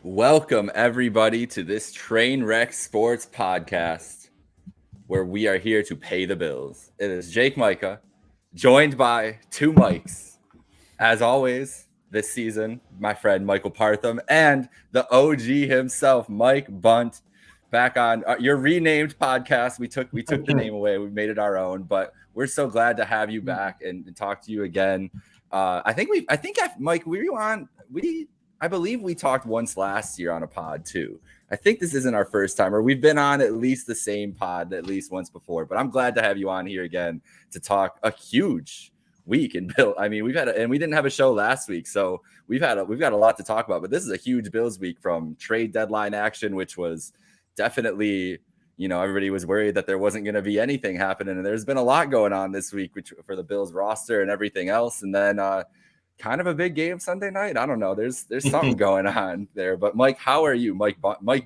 Welcome, everybody, to this Trainwreck Sports podcast, where we are here to pay the bills. It is Jake Micah, joined by two Mikes. As always, this season, my friend Michael Partham and the OG himself, Mike Bunt, back on your renamed podcast. We took the name away. We made it our own, but we're so glad to have you back and talk to you again. Mike, I believe we talked once last year on a pod too. I think this isn't our first time, or we've been on at least the same pod at least once before. But I'm glad to have you on here again to talk a huge week in Bill. I mean, we didn't have a show last week, so we've got a lot to talk about. But this is a huge Bills week, from trade deadline action, which was definitely, everybody was worried that there wasn't going to be anything happening, and there's been a lot going on this week for the Bills roster and everything else. And then kind of a big game Sunday night. I don't know. There's something going on there. But Mike, how are you? Mike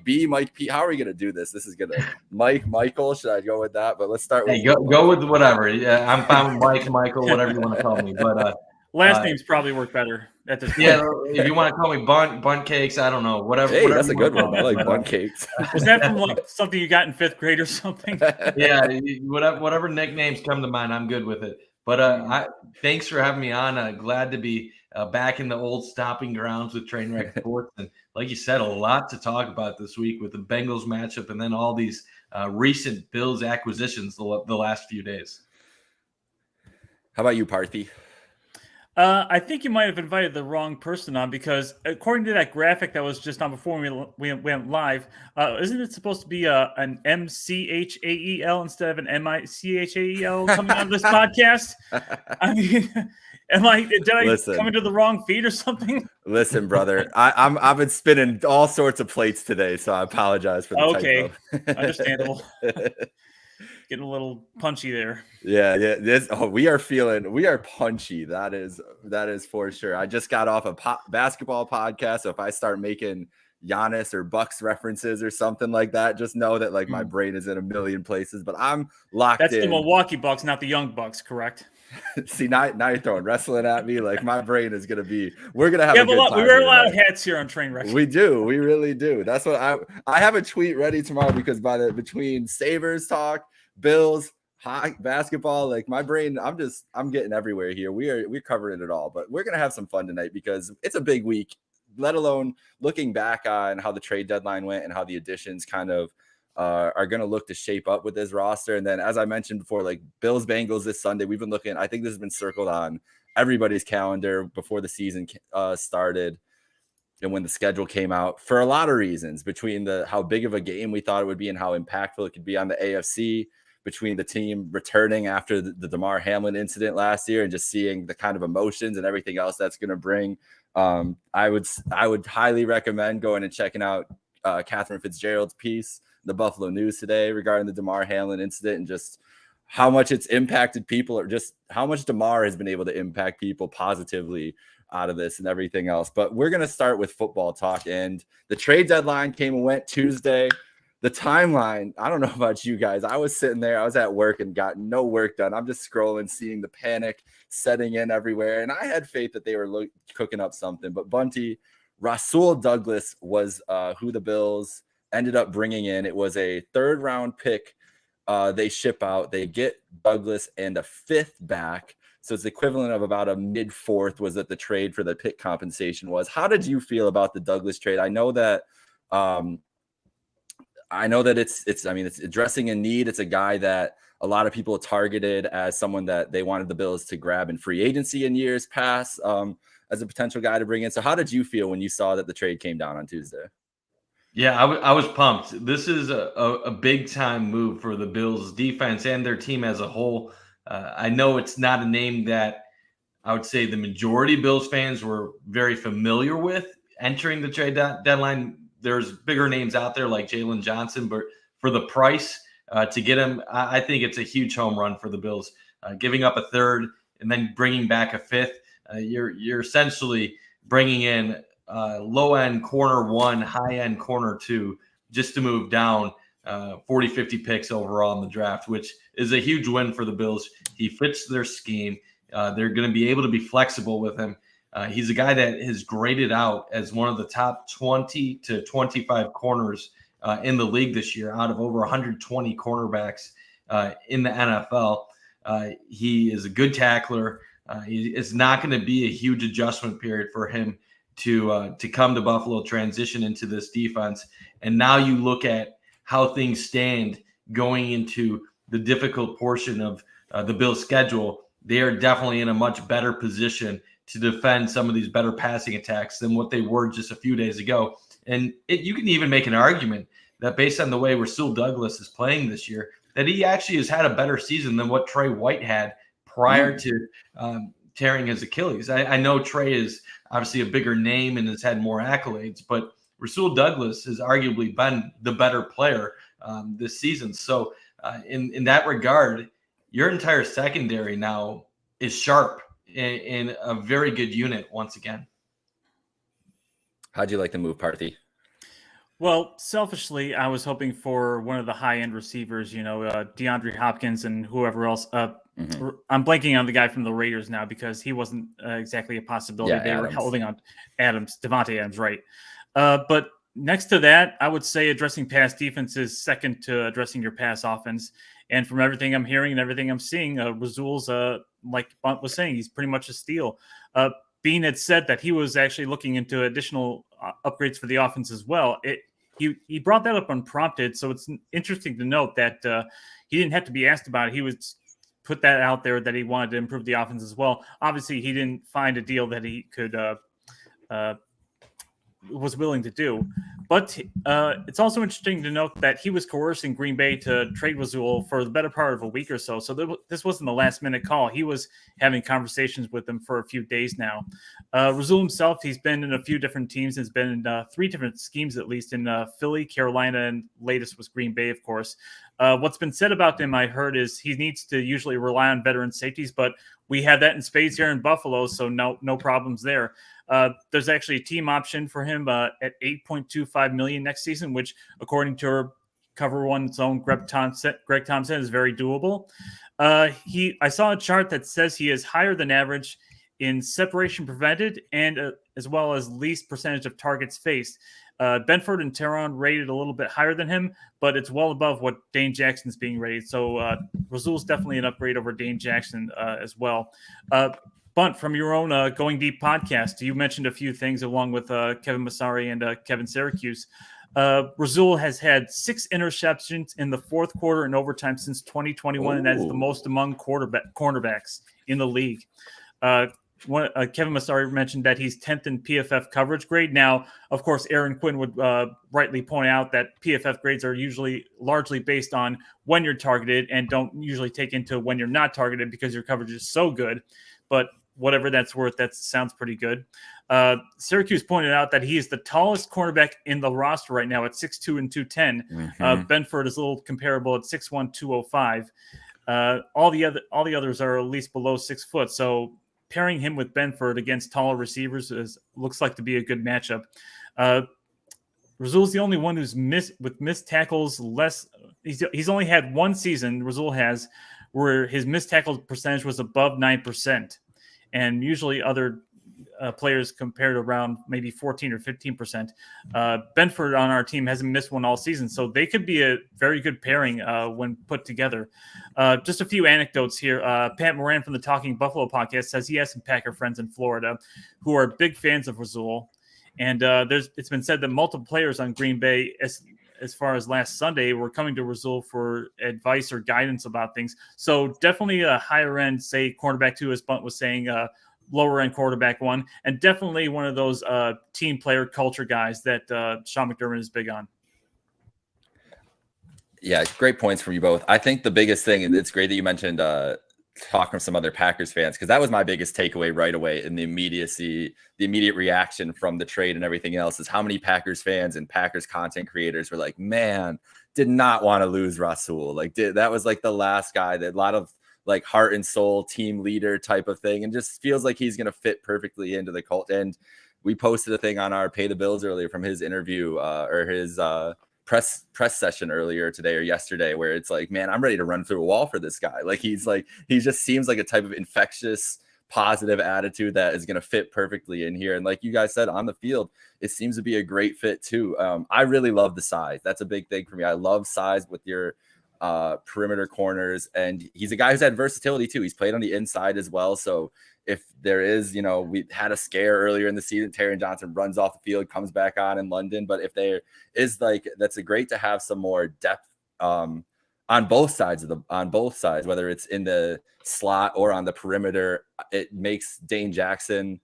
B, Mike P. How are we gonna do this? This is gonna Michael. Should I go with that? But let's start with go with whatever. Yeah, I'm fine with Mike, Michael, whatever you want to call me. But last names probably work better at this point. Yeah, if you want to call me Bunt Cakes, I don't know. Whatever. Hey, whatever that's a good one. I like Bunt Cakes. Was that from something you got in fifth grade or something? Yeah, whatever nicknames come to mind, I'm good with it. But thanks for having me on. Glad to be back in the old stomping grounds with Trainwreck Sports. And like you said, a lot to talk about this week with the Bengals matchup and then all these recent Bills acquisitions the last few days. How about you, Parthy? I think you might have invited the wrong person on, because according to that graphic that was just on before we went live, isn't it supposed to be an MCHAEL instead of an MICHAEL coming on this podcast? I mean, did I come into the wrong feed or something? Listen, brother, I've been spinning all sorts of plates today, so I apologize for the typo. Understandable. Getting a little punchy there. Yeah. We are punchy. That is for sure. I just got off a basketball podcast, so if I start making Giannis or Bucks references or something like that, just know that my brain is in a million places. But I'm locked in. That's the Milwaukee Bucks, not the Young Bucks, correct? See, now you're throwing wrestling at me. My brain is gonna be. We're gonna have a good time. We wear a lot of hats here on Trainwreck. We do. We really do. That's what I have a tweet ready tomorrow, because between Sabres talk, Bills, basketball, my brain, I'm getting everywhere here. We're covering it all, but we're gonna have some fun tonight because it's a big week, let alone looking back on how the trade deadline went and how the additions kind of are going to look to shape up with this roster. And then, as I mentioned before, Bills-Bengals this Sunday, we've been looking, I think this has been circled on everybody's calendar before the season started and when the schedule came out, for a lot of reasons, between how big of a game we thought it would be and how impactful it could be on the AFC, between the team returning after the Damar Hamlin incident last year and just seeing the kind of emotions and everything else that's going to bring. I would highly recommend going and checking out Catherine Fitzgerald's piece, the Buffalo News today, regarding the Damar Hamlin incident and just how much it's impacted people, or just how much Damar has been able to impact people positively out of this and everything else. But we're going to start with football talk. And the trade deadline came and went Tuesday. The timeline, I don't know about you guys. I was sitting there, I was at work and got no work done. I'm just scrolling, seeing the panic setting in everywhere. And I had faith that they were cooking up something. But Bunty, Rasul Douglas was who the Bills ended up bringing in. It was a third-round pick. They ship out. They get Douglas and a fifth back. So it's the equivalent of about a mid-fourth was that the trade for the pick compensation was. How did you feel about the Douglas trade? I know that it's addressing a need. It's a guy that a lot of people targeted as someone that they wanted the Bills to grab in free agency in years past as a potential guy to bring in. So how did you feel when you saw that the trade came down on Tuesday? Yeah, I was pumped. This is a big-time move for the Bills defense and their team as a whole. I know it's not a name that I would say the majority of Bills fans were very familiar with entering the trade deadline. There's bigger names out there like Jalen Johnson, but for the price to get him, I think it's a huge home run for the Bills. Giving up a third and then bringing back a fifth, you're essentially bringing in low-end corner one, high-end corner two, just to move down 40, 50 picks overall in the draft, which is a huge win for the Bills. He fits their scheme. They're going to be able to be flexible with him. He's a guy that has graded out as one of the top 20 to 25 corners in the league this year, out of over 120 cornerbacks in the NFL. He is a good tackler. It's not going to be a huge adjustment period for him to come to Buffalo, transition into this defense. And now you look at how things stand going into the difficult portion of the Bills' schedule. They are definitely in a much better position to defend some of these better passing attacks than what they were just a few days ago. And you can even make an argument that based on the way Rasul Douglas is playing this year, that he actually has had a better season than what Trey White had prior to tearing his Achilles. I know Trey is obviously a bigger name and has had more accolades, but Rasul Douglas has arguably been the better player this season. So in that regard, your entire secondary now is sharp in a very good unit once again. How'd you like the move, Parthy? Well, selfishly, I was hoping for one of the high-end receivers, DeAndre Hopkins and whoever else. I'm blanking on the guy from the Raiders now because he wasn't exactly a possibility. They were holding on Devontae Adams, right? But next to that, I would say addressing pass defense is second to addressing your pass offense. And from everything I'm hearing and everything I'm seeing, Rasul's, like Bunt was saying, he's pretty much a steal. Bean had said that he was actually looking into additional upgrades for the offense as well. He brought that up unprompted, so it's interesting to note that he didn't have to be asked about it. He was put that out there that he wanted to improve the offense as well. Obviously, he didn't find a deal that he could was willing to do. But it's also interesting to note that he was coercing Green Bay to trade Rasul for the better part of a week or so. So this wasn't a last-minute call. He was having conversations with them for a few days now. Rasul himself, he's been in a few different teams. He's been in 3 different schemes, at least, in Philly, Carolina, and latest was Green Bay, of course. What's been said about him, I heard, is he needs to usually rely on veteran safeties, but we have that in spades here in Buffalo, so no problems there. There's actually a team option for him at $8.25 million next season, which, according to Cover One's own Greg Thompson, is very doable. I saw a chart that says he is higher than average in separation prevented and as well as least percentage of targets faced. Benford and Teron rated a little bit higher than him, but it's well above what Dane Jackson's being rated. So Rasul's definitely an upgrade over Dane Jackson as well. Bunt, from your own Going Deep podcast, you mentioned a few things along with Kevin Massari and Kevin Syracuse. Rasul has had 6 interceptions in the fourth quarter and overtime since 2021, and that is the most among cornerbacks in the league. Kevin Massari mentioned that he's 10th in PFF coverage grade. Now, of course, Aaron Quinn would rightly point out that PFF grades are usually largely based on when you're targeted and don't usually take into when you're not targeted because your coverage is so good. But whatever that's worth, that sounds pretty good. Syracuse pointed out that he is the tallest cornerback in the roster right now at 6'2" and 210. Benford is a little comparable at 6'1", 205. All the others are at least below 6 foot. So pairing him with Benford against taller receivers looks like to be a good matchup. Rasul's the only one who's missed tackles less. He's only had one season, Rasul has, where his missed tackle percentage was above 9%. And usually other players compared around maybe 14 or 15%. Benford on our team hasn't missed one all season, so they could be a very good pairing when put together. Just a few anecdotes here. Pat Moran from the Talking Buffalo podcast says he has some Packer friends in Florida who are big fans of Rasul. And it's been said that multiple players on Green Bay, as far as last Sunday, were coming to Rasul for advice or guidance about things. So definitely a higher end, say, cornerback 2, as Bunt was saying, lower end quarterback 1, and definitely one of those team player culture guys that Sean McDermott is big on. Yeah, great points from you both. I think the biggest thing, and it's great that you mentioned talk from some other Packers fans, because that was my biggest takeaway right away in the immediate reaction from the trade and everything else, is how many Packers fans and Packers content creators were like, man, did not want to lose Rasul. That was like the last guy, that a lot of like heart and soul team leader type of thing, and just feels like he's going to fit perfectly into the cult. And we posted a thing on our Pay the Bills earlier from his interview or his press session earlier today or yesterday, where it's like, man, I'm ready to run through a wall for this guy. He just seems like a type of infectious, positive attitude that is going to fit perfectly in here. And like you guys said, on the field, it seems to be a great fit too. I really love the size. That's a big thing for me. I love size with your perimeter corners, and he's a guy who's had versatility too. He's played on the inside as well. So if there is, we had a scare earlier in the season, Taron Johnson runs off the field, comes back on in London. But if there is that's a great to have some more depth on both sides, whether it's in the slot or on the perimeter. It makes Dane Jackson,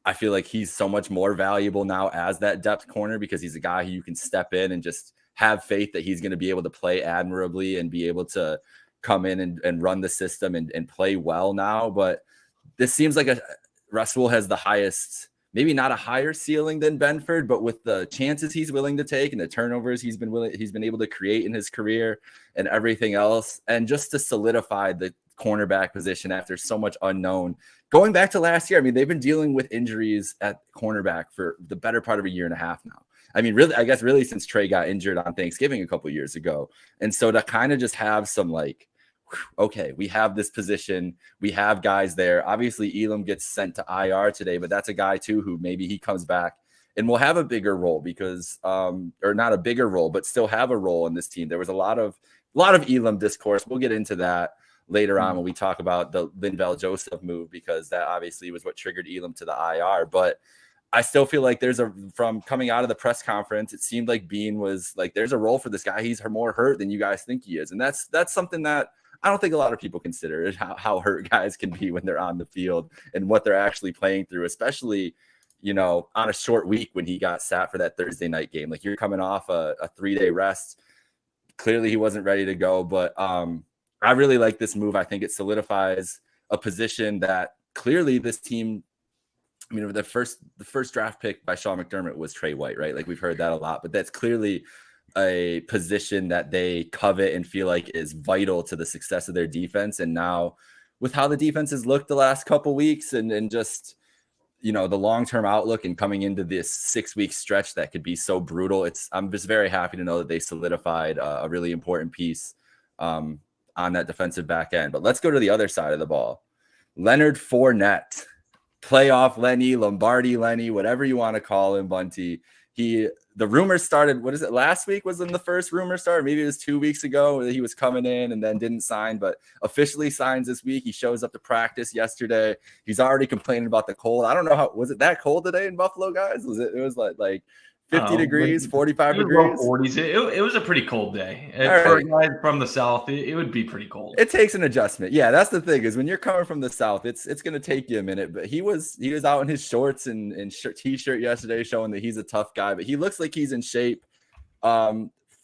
I feel like he's so much more valuable now as that depth corner, because he's a guy who you can step in and just have faith that he's going to be able to play admirably and be able to come in and run the system and play well now. But this seems like Rasul has the highest, maybe not a higher ceiling than Benford, but with the chances he's willing to take and the turnovers he's been able to create in his career and everything else, and just to solidify the cornerback position after so much unknown. Going back to last year, I mean, they've been dealing with injuries at cornerback for the better part of a year and a half now. I mean, really since Trey got injured on Thanksgiving a couple years ago. And so to kind of just have some okay, we have this position, we have guys there. Obviously, Elam gets sent to IR today, but that's a guy too who maybe he comes back and will have a bigger role because, or not a bigger role, but still have a role in this team. There was a lot of Elam discourse. We'll get into that later on when we talk about the Linval Joseph move, because that obviously was what triggered Elam to the IR. But I still feel like from coming out of the press conference, it seemed like Bean was like, there's a role for this guy. He's more hurt than you guys think he is. And that's something that I don't think a lot of people consider, is how hurt guys can be when they're on the field and what they're actually playing through, especially, on a short week when he got sat for that Thursday night game. Like, you're coming off a 3-day rest. Clearly he wasn't ready to go, but I really like this move. I think it solidifies a position that clearly this team, I mean, the first draft pick by Sean McDermott was Trey White, right? Like, we've heard that a lot, but that's clearly a position that they covet and feel like is vital to the success of their defense. And now with how the defense has looked the last couple weeks and just, the long-term outlook and coming into this 6-week stretch that could be so brutal, I'm just very happy to know that they solidified a really important piece on that defensive back end. But let's go to the other side of the ball. Leonard Fournette, playoff Lenny, Lombardi Lenny, whatever you want to call him, Bunty. The rumors started, what is it, last week was when the first rumor started? Maybe it was 2 weeks ago that he was coming in and then didn't sign, but officially signs this week. He shows up to practice yesterday. He's already complaining about the cold. I don't know was it that cold today in Buffalo, guys? It was like 50 degrees, 45 degrees. 40s. It was a pretty cold day. For a guy from the South, it would be pretty cold. It takes an adjustment. Yeah, that's the thing, is when you're coming from the South, it's going to take you a minute. But he was out in his shorts and t-shirt yesterday, showing that he's a tough guy. But he looks like he's in shape.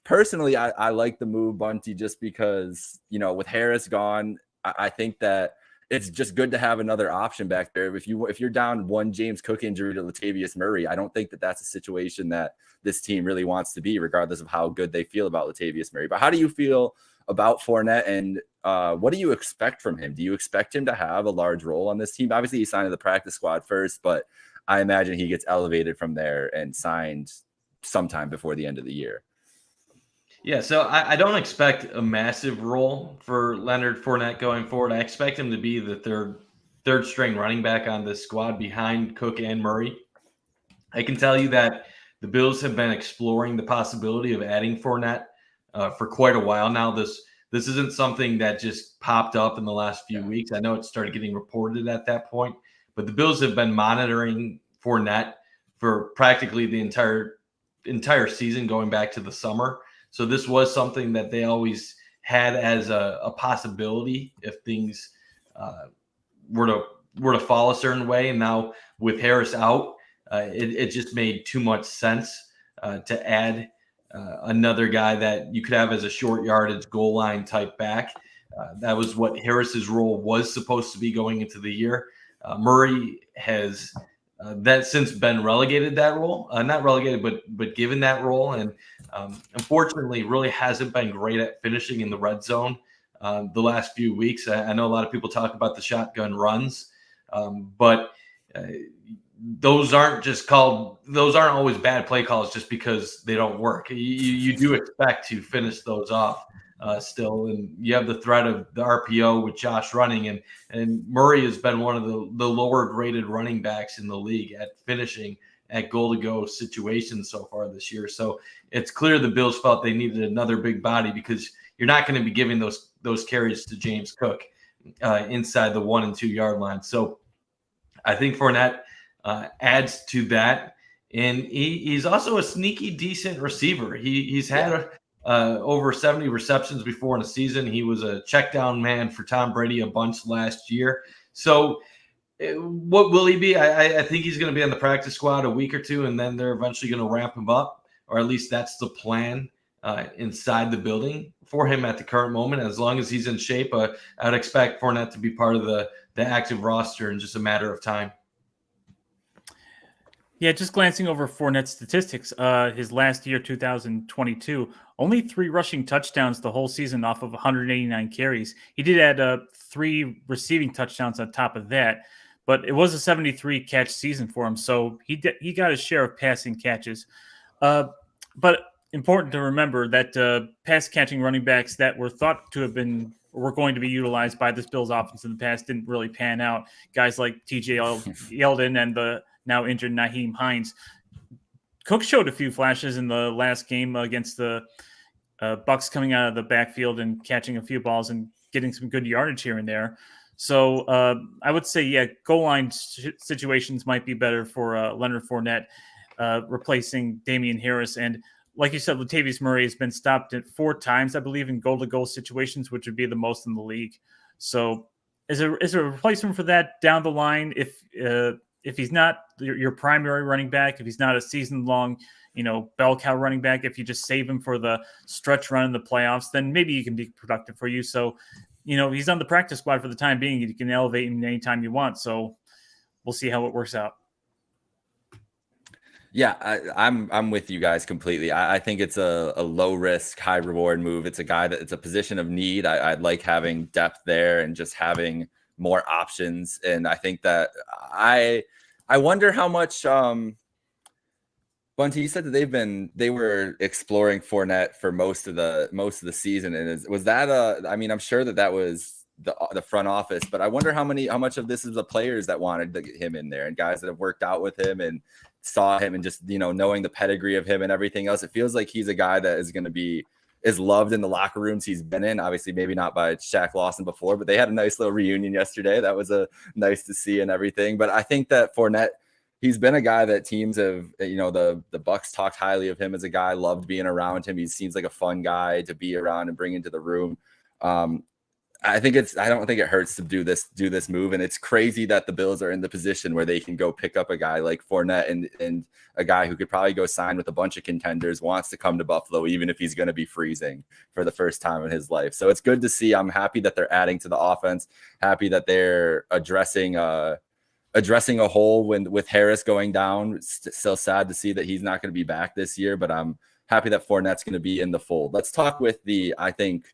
Personally, I like the move, Bunty, just because, with Harris gone, I think that it's just good to have another option back there. If you're down one James Cook injury to Latavius Murray, I don't think that that's a situation that this team really wants to be, regardless of how good they feel about Latavius Murray. But how do you feel about Fournette, and what do you expect from him? Do you expect him to have a large role on this team? Obviously, he signed to the practice squad first, but I imagine he gets elevated from there and signed sometime before the end of the year. Yeah, so I don't expect a massive role for Leonard Fournette going forward. I expect him to be the third string running back on this squad behind Cook and Murray. I can tell you that the Bills have been exploring the possibility of adding Fournette for quite a while now. This isn't something that just popped up in the last few weeks. I know it started getting reported at that point, but the Bills have been monitoring Fournette for practically the entire season, going back to the summer. So this was something that they always had as a possibility if things were to fall a certain way. And now with Harris out, it just made too much sense to add another guy that you could have as a short yardage goal line type back. That was what Harris's role was supposed to be going into the year. Murray has that since been relegated that role, not relegated, but given that role. And unfortunately really hasn't been great at finishing in the red zone the last few weeks. I know a lot of people talk about the shotgun runs, but those aren't always bad play calls just because they don't work. You do expect to finish those off still, and you have the threat of the RPO with Josh running, and Murray has been one of the lower graded running backs in the league at finishing at goal-to-go situations so far this year. So it's clear the Bills felt they needed another big body, because you're not going to be giving those carries to James Cook inside the 1 and 2 yard line. So I think Fournette adds to that. And he's also a sneaky decent receiver. He's had over 70 receptions before in a season. He was a check down man for Tom Brady a bunch last year. So what will he be? I think he's going to be on the practice squad a week or two, and then they're eventually going to ramp him up, or at least that's the plan inside the building for him at the current moment. As long as he's in shape, I'd expect Fournette to be part of the active roster in just a matter of time. Yeah, just glancing over Fournette's statistics, his last year, 2022, only 3 rushing touchdowns the whole season off of 189 carries. He did add 3 receiving touchdowns on top of that, but it was a 73 catch season for him, so he got his share of passing catches. But important to remember that pass catching running backs that were thought to have been were going to be utilized by this Bills offense in the past didn't really pan out. Guys like T.J. Yeldon and the now injured Nyheim Hines. Cook showed a few flashes in the last game against the Bucs, coming out of the backfield and catching a few balls and getting some good yardage here and there. So I would say, yeah, goal line situations might be better for Leonard Fournette, replacing Damian Harris. And like you said, Latavius Murray has been stopped 4 times, I believe, in goal-to-goal situations, which would be the most in the league. So is a replacement for that down the line if he's not your primary running back, if he's not a season-long, bell cow running back, if you just save him for the stretch run in the playoffs, then maybe he can be productive for you. So, he's on the practice squad for the time being. You can elevate him anytime you want. So we'll see how it works out. Yeah, I'm with you guys completely. I think it's a low risk, high reward move. It's a guy that it's a position of need. I'd like having depth there and just having more options. And I think that I wonder how much Bunty, you said that they were exploring Fournette for most of the season. And was that I'm sure that was the front office, but I wonder how much of this is the players that wanted to get him in there and guys that have worked out with him and saw him and just, knowing the pedigree of him and everything else. It feels like he's a guy that is going to be loved in the locker rooms he's been in. Obviously, maybe not by Shaq Lawson before, but they had a nice little reunion yesterday. That was nice to see and everything. But I think that Fournette, he's been a guy that teams have, the Bucs talked highly of him as a guy, loved being around him. He seems like a fun guy to be around and bring into the room. I don't think it hurts to do this move. And it's crazy that the Bills are in the position where they can go pick up a guy like Fournette and a guy who could probably go sign with a bunch of contenders, wants to come to Buffalo, even if he's going to be freezing for the first time in his life. So it's good to see. I'm happy that they're adding to the offense, happy that they're addressing a hole with Harris going down. It's still sad to see that he's not going to be back this year, but I'm happy that Fournette's going to be in the fold. Let's talk with I think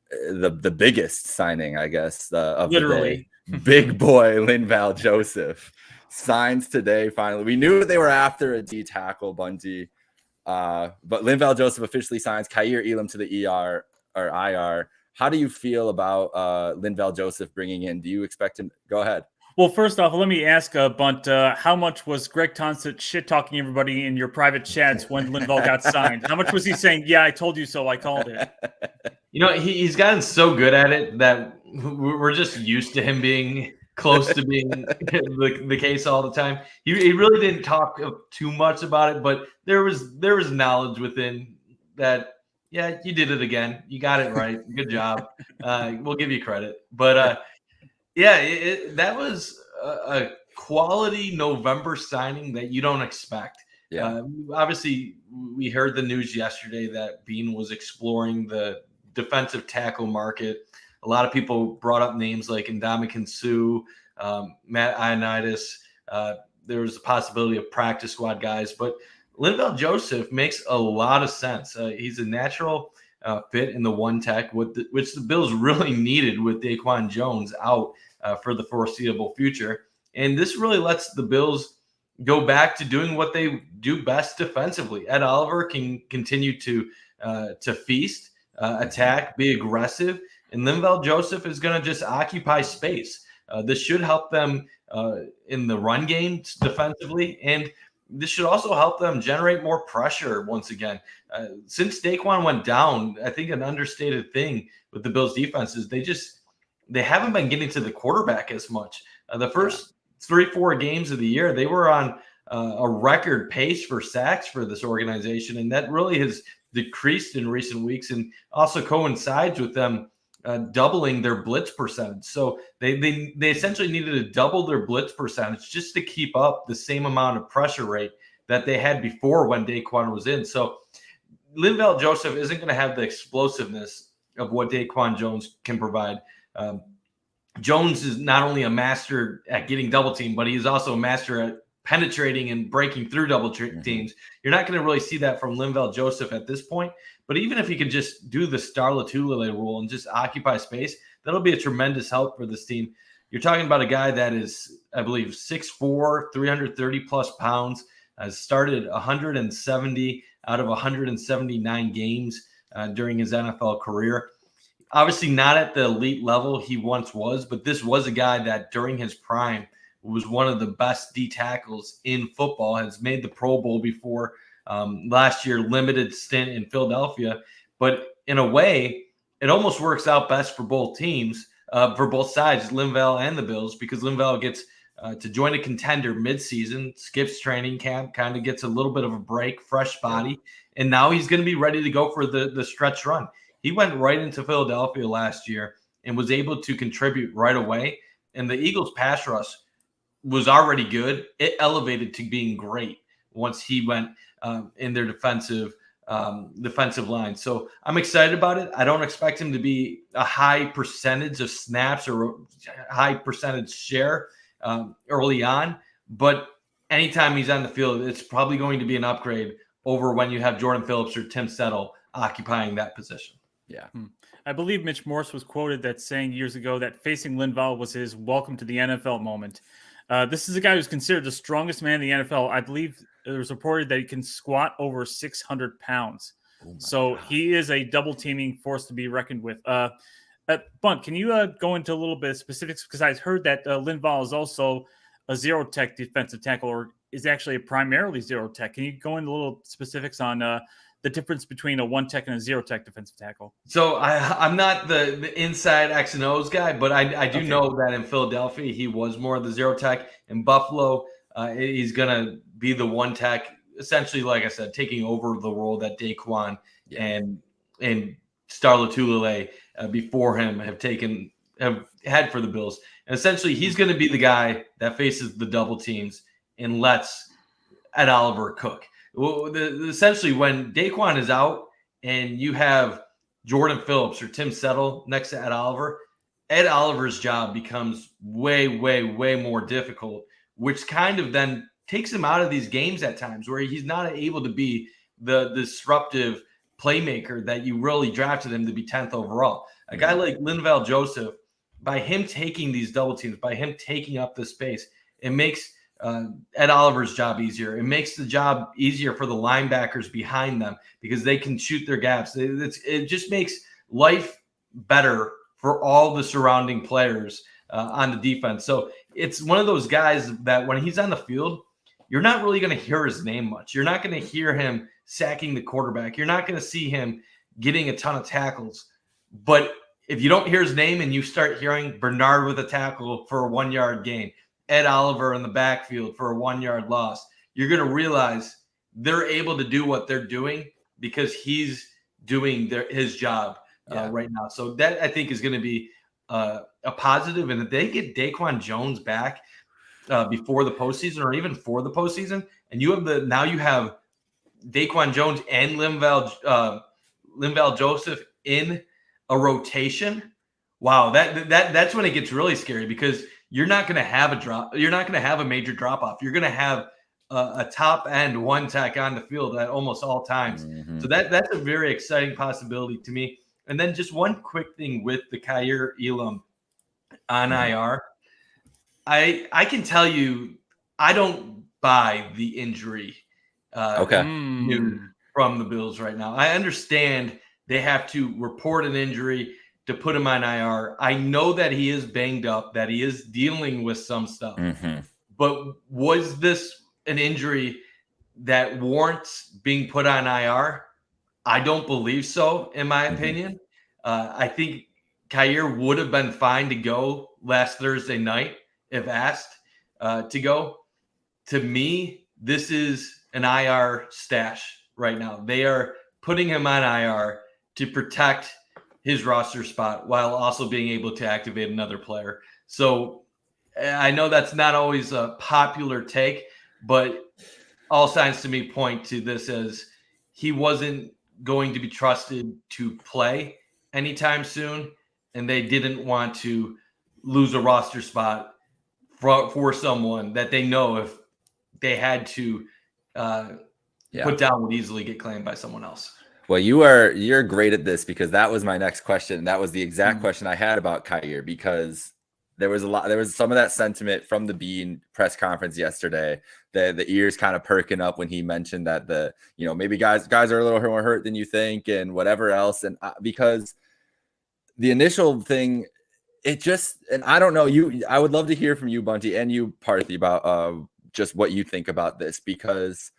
the biggest signing, I guess, of literally the day. Big boy Linval Joseph signs today. Finally, we knew they were after a D tackle, Bunty, but Linval Joseph officially signs Kaiir Elam to the ER or IR. How do you feel about Linval Joseph bringing in? Do you expect him? Go ahead. Well, first off, let me ask Bunt, how much was Greg Tonsett shit-talking everybody in your private chats when Linval got signed? How much was he saying, yeah, I told you so, I called it? He's gotten so good at it that we're just used to him being close to being the case all the time. He really didn't talk too much about it, but there was knowledge within that. Yeah, you did it again. You got it right. Good job. We'll give you credit. But that was a quality November signing that you don't expect. Yeah. Obviously, we heard the news yesterday that Bean was exploring the defensive tackle market. A lot of people brought up names like Ndamukong Suh, Matt Ioannidis. There was a possibility of practice squad guys, but Linval Joseph makes a lot of sense. He's a natural fit in the one tech, which the Bills really needed with Daquan Jones out for the foreseeable future. And this really lets the Bills go back to doing what they do best defensively. Ed Oliver can continue to feast. attack, be aggressive, and Linval Joseph is going to just occupy space. This should help them in the run game defensively, and this should also help them generate more pressure once again. Since Daquan went down, I think an understated thing with the Bills defense is they haven't been getting to the quarterback as much. The first 3-4 games of the year, they were on a record pace for sacks for this organization, and that really has decreased in recent weeks, and also coincides with them doubling their blitz percentage. So they essentially needed to double their blitz percentage just to keep up the same amount of pressure rate that they had before when Daquan was in. So Linval Joseph isn't going to have the explosiveness of what Daquan Jones can provide. Jones is not only a master at getting double teamed, but he's also a master at penetrating and breaking through double teams. You're not going to really see that from Linval Joseph at this point. But even if he could just do the Star Lotulelei rule and just occupy space, that'll be a tremendous help for this team. You're talking about a guy that is, I believe, 6'4", 330 plus pounds, has started 170 out of 179 games during his NFL career. Obviously not at the elite level he once was, but this was a guy that during his prime was one of the best D tackles in football, has made the Pro Bowl before. Last year, limited stint in Philadelphia. But in a way, it almost works out best for both teams, for both sides, Linval and the Bills, because Linval gets to join a contender midseason, skips training camp, kind of gets a little bit of a break, fresh body, and now he's going to be ready to go for the stretch run. He went right into Philadelphia last year and was able to contribute right away. And the Eagles' pass rush was already good. It elevated to being great once he went in their defensive line. So I'm excited about it. I don't expect him to be a high percentage of snaps or high percentage share early on, but anytime he's on the field, it's probably going to be an upgrade over when you have Jordan Phillips or Tim Settle occupying that position. Yeah. I believe Mitch Morse was quoted that saying years ago that facing Linval was his welcome to the NFL moment. This is a guy who's considered the strongest man in the NFL. I believe it was reported that he can squat over 600 pounds. So God. He is a double teaming force to be reckoned with. Bunt, can you go into a little bit of specifics? Because I heard that Linval is also a zero tech defensive tackle, or is actually a primarily zero tech. Can you go into a little specifics on the difference between a one tech and a zero tech defensive tackle? So I'm not the inside X and O's guy, but I do know that in Philadelphia, he was more of the zero tech. In Buffalo, he's going to be the one tech, essentially, like I said, taking over the role that Daquan and Star Lotulelei before him have had for the Bills. And essentially, he's going to be the guy that faces the double teams and lets Ed Oliver cook. Well, essentially, when Daquan is out and you have Jordan Phillips or Tim Settle next to Ed Oliver's job becomes way, way, way more difficult, which kind of then takes him out of these games at times where he's not able to be the disruptive playmaker that you really drafted him to be 10th overall. A guy like Linval Joseph, by him taking these double teams, by him taking up the space, it makes Ed Oliver's job easier. It makes the job easier for the linebackers behind them because they can shoot their gaps. It just makes life better for all the surrounding players on the defense. So it's one of those guys that when he's on the field, you're not really going to hear his name much. You're not going to hear him sacking the quarterback. You're not going to see him getting a ton of tackles. But if you don't hear his name and you start hearing Bernard with a tackle for a 1 yard gain, Ed Oliver in the backfield for a 1 yard loss, you're going to realize they're able to do what they're doing because he's doing his job right now. So that I think is going to be a positive. And if they get Daquan Jones back before the postseason or even for the postseason, and you have now you have Daquan Jones and Linval Joseph in a rotation. Wow, that's when it gets really scary because you're not going to have a drop. You're not going to have a major drop off. You're going to have a top end one tech on the field at almost all times. Mm-hmm. So that's a very exciting possibility to me. And then just one quick thing with the Kaiir Elam on IR. I can tell you, I don't buy the injury news from the Bills right now. I understand they have to report an injury to put him on IR. I know that he is banged up, that he is dealing with some stuff. But was this an injury that warrants being put on IR? I don't believe so, in my opinion. I think Kyer would have been fine to go last Thursday night if asked to go. To me, this is an IR stash right now. They are putting him on IR to protect his roster spot while also being able to activate another player. So I know that's not always a popular take, but all signs to me point to this as he wasn't going to be trusted to play anytime soon, and they didn't want to lose a roster spot for someone that they know if they had to put down would easily get claimed by someone else. Well, you're great at this because that was my next question. That was the exact question I had about Kyer, because there was some of that sentiment from the Bean press conference yesterday. The ears kind of perking up when he mentioned that maybe guys are a little more hurt than you think and whatever else. And because the initial thing, and I don't know, I would love to hear from you, Bunty, and you, Parthy, about just what you think about this, because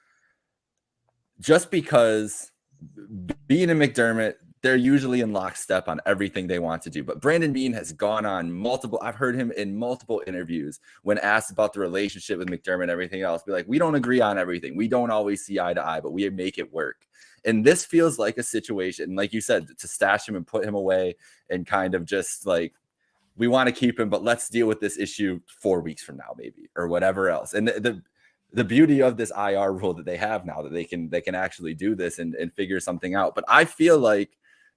Bean and McDermott, they're usually in lockstep on everything they want to do. But Brandon Bean has gone on I've heard him in multiple interviews when asked about the relationship with McDermott and everything else, be like, we don't agree on everything. We don't always see eye to eye, but we make it work. And this feels like a situation, like you said, to stash him and put him away and kind of just like, we want to keep him, but let's deal with this issue 4 weeks from now, maybe, or whatever else. And the beauty of this IR rule that they have now, that they can actually do this and figure something out. But I feel like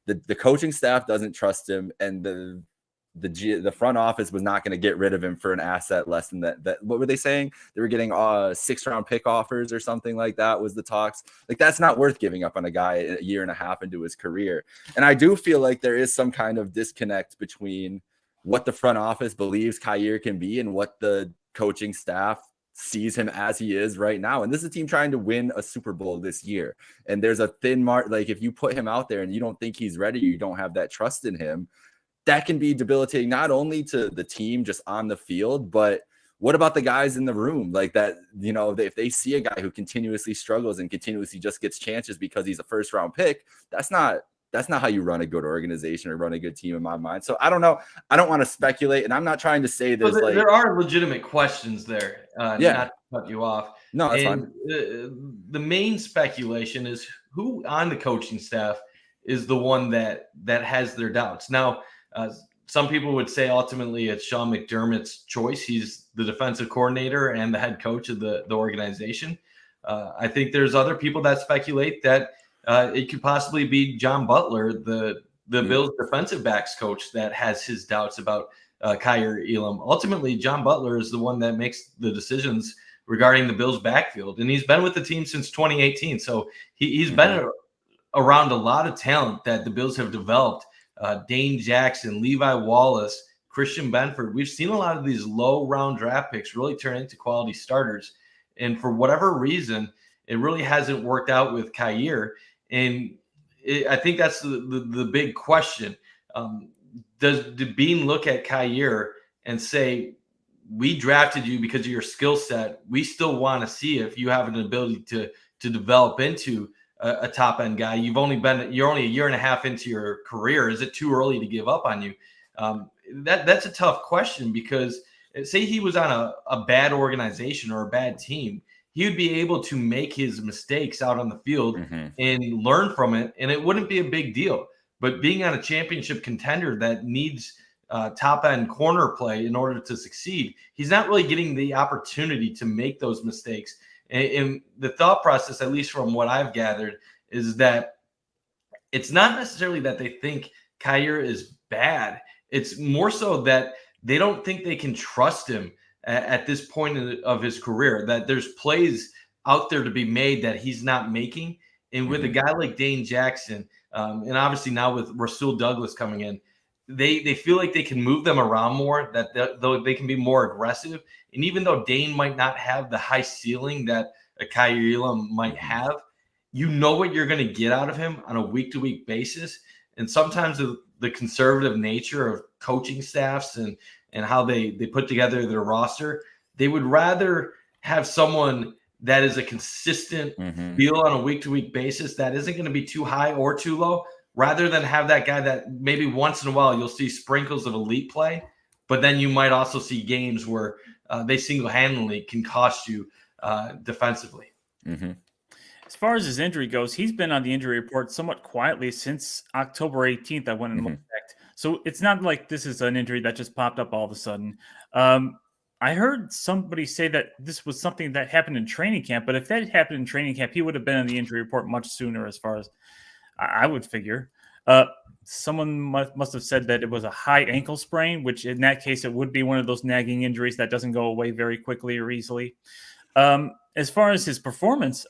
the coaching staff doesn't trust him, and the front office was not going to get rid of him for an asset less than that. What were they saying? They were getting 6-round pick offers or something like that was the talks. Like, that's not worth giving up on a guy a year and a half into his career. And I do feel like there is some kind of disconnect between what the front office believes Kyer can be and what the coaching staff sees him as he is right now. And this is a team trying to win a Super Bowl this year. And there's a thin mark. Like, if you put him out there and you don't think he's ready, you don't have that trust in him, that can be debilitating, not only to the team just on the field, but what about the guys in the room? Like that, if they see a guy who continuously struggles and continuously just gets chances because he's a first round pick, that's not how you run a good organization or run a good team in my mind. So I don't know. I don't want to speculate, and I'm not trying to say this. There are legitimate questions there. Not to cut you off. No, that's fine. The main speculation is who on the coaching staff is the one that has their doubts. Now, some people would say ultimately it's Sean McDermott's choice. He's the defensive coordinator and the head coach of the organization. I think there's other people that speculate that it could possibly be John Butler, the Bills defensive backs coach, that has his doubts about Kyer Elam. Ultimately, John Butler is the one that makes the decisions regarding the Bills backfield. And he's been with the team since 2018. So he's been around a lot of talent that the Bills have developed. Dane Jackson, Levi Wallace, Christian Benford. We've seen a lot of these low round draft picks really turn into quality starters. And for whatever reason, it really hasn't worked out with Kyer. And I think that's the big question. Does Bean look at Kyer and say, we drafted you because of your skill set. We still want to see if you have an ability to develop into a top end guy. You're only a year and a half into your career. Is it too early to give up on you? That's a tough question, because say he was on a bad organization or a bad team, he would be able to make his mistakes out on the field and learn from it, and it wouldn't be a big deal. But being on a championship contender that needs top-end corner play in order to succeed, he's not really getting the opportunity to make those mistakes. And the thought process, at least from what I've gathered, is that it's not necessarily that they think Kyer is bad. It's more so that they don't think they can trust him at this point of his career, that there's plays out there to be made that he's not making. And with a guy like Dane Jackson, and obviously now with Rasul Douglas coming in, they feel like they can move them around more, that though they can be more aggressive. And even though Dane might not have the high ceiling that a Kyer Elam might have, you know what you're going to get out of him on a week-to-week basis. And sometimes the conservative nature of coaching staffs and how they put together their roster, they would rather have someone that is a consistent deal on a week-to-week basis that isn't going to be too high or too low, rather than have that guy that maybe once in a while you'll see sprinkles of elite play, but then you might also see games where they single-handedly can cost you defensively. As far as his injury goes, he's been on the injury report somewhat quietly since October 18th. I went and checked. So it's not like this is an injury that just popped up all of a sudden. I heard somebody say that this was something that happened in training camp, but if that happened in training camp, he would have been on the injury report much sooner, as far as I would figure. Someone must have said that it was a high ankle sprain, which in that case, it would be one of those nagging injuries that doesn't go away very quickly or easily. As far as his performance,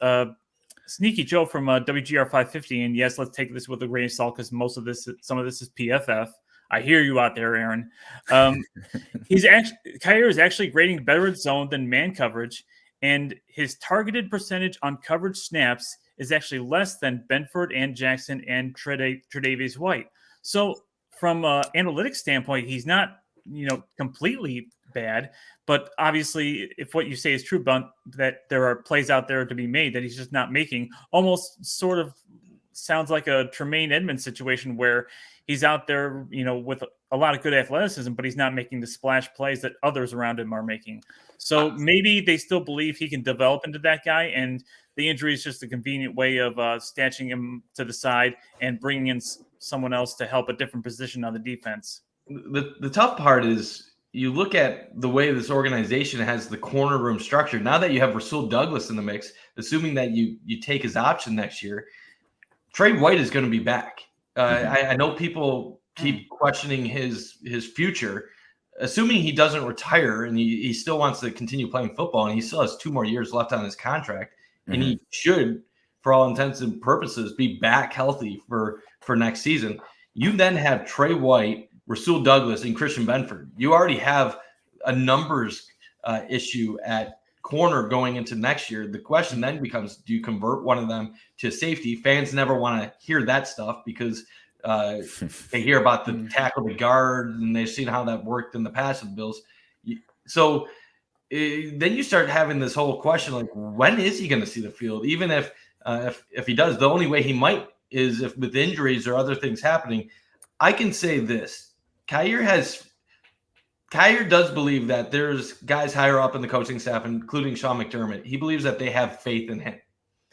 Sneaky Joe from WGR 550, and yes, let's take this with a grain of salt because some of this is PFF. I hear you out there, Aaron. Kyer is actually grading better at zone than man coverage, and his targeted percentage on coverage snaps is actually less than Benford and Jackson and Tre'Davious White. So from an analytics standpoint, he's not, completely bad. But obviously, if what you say is true, Bunt, that there are plays out there to be made that he's just not making, almost sort of sounds like a Tremaine Edmonds situation where he's out there, with a lot of good athleticism, but he's not making the splash plays that others around him are making. So maybe they still believe he can develop into that guy, and the injury is just a convenient way of snatching him to the side and bringing in someone else to help a different position on the defense. The tough part is you look at the way this organization has the corner room structure. Now that you have Rasul Douglas in the mix, assuming that you take his option next year, Trey White is going to be back. I know people keep questioning his future. Assuming he doesn't retire and he still wants to continue playing football, and he still has 2 more years left on his contract, and he should, for all intents and purposes, be back healthy for next season. You then have Trey White, Rasul Douglas, and Christian Benford. You already have a numbers issue at corner going into next year. The question then becomes, do you convert one of them to safety? Fans never want to hear that stuff because they hear about the tackle to guard, and they've seen how that worked in the past with the Bills. So then you start having this whole question, like, when is he going to see the field? Even if he does, the only way he might is if with injuries or other things happening. I can say this. Kyer does believe that there's guys higher up in the coaching staff, including Sean McDermott. He believes that they have faith in him.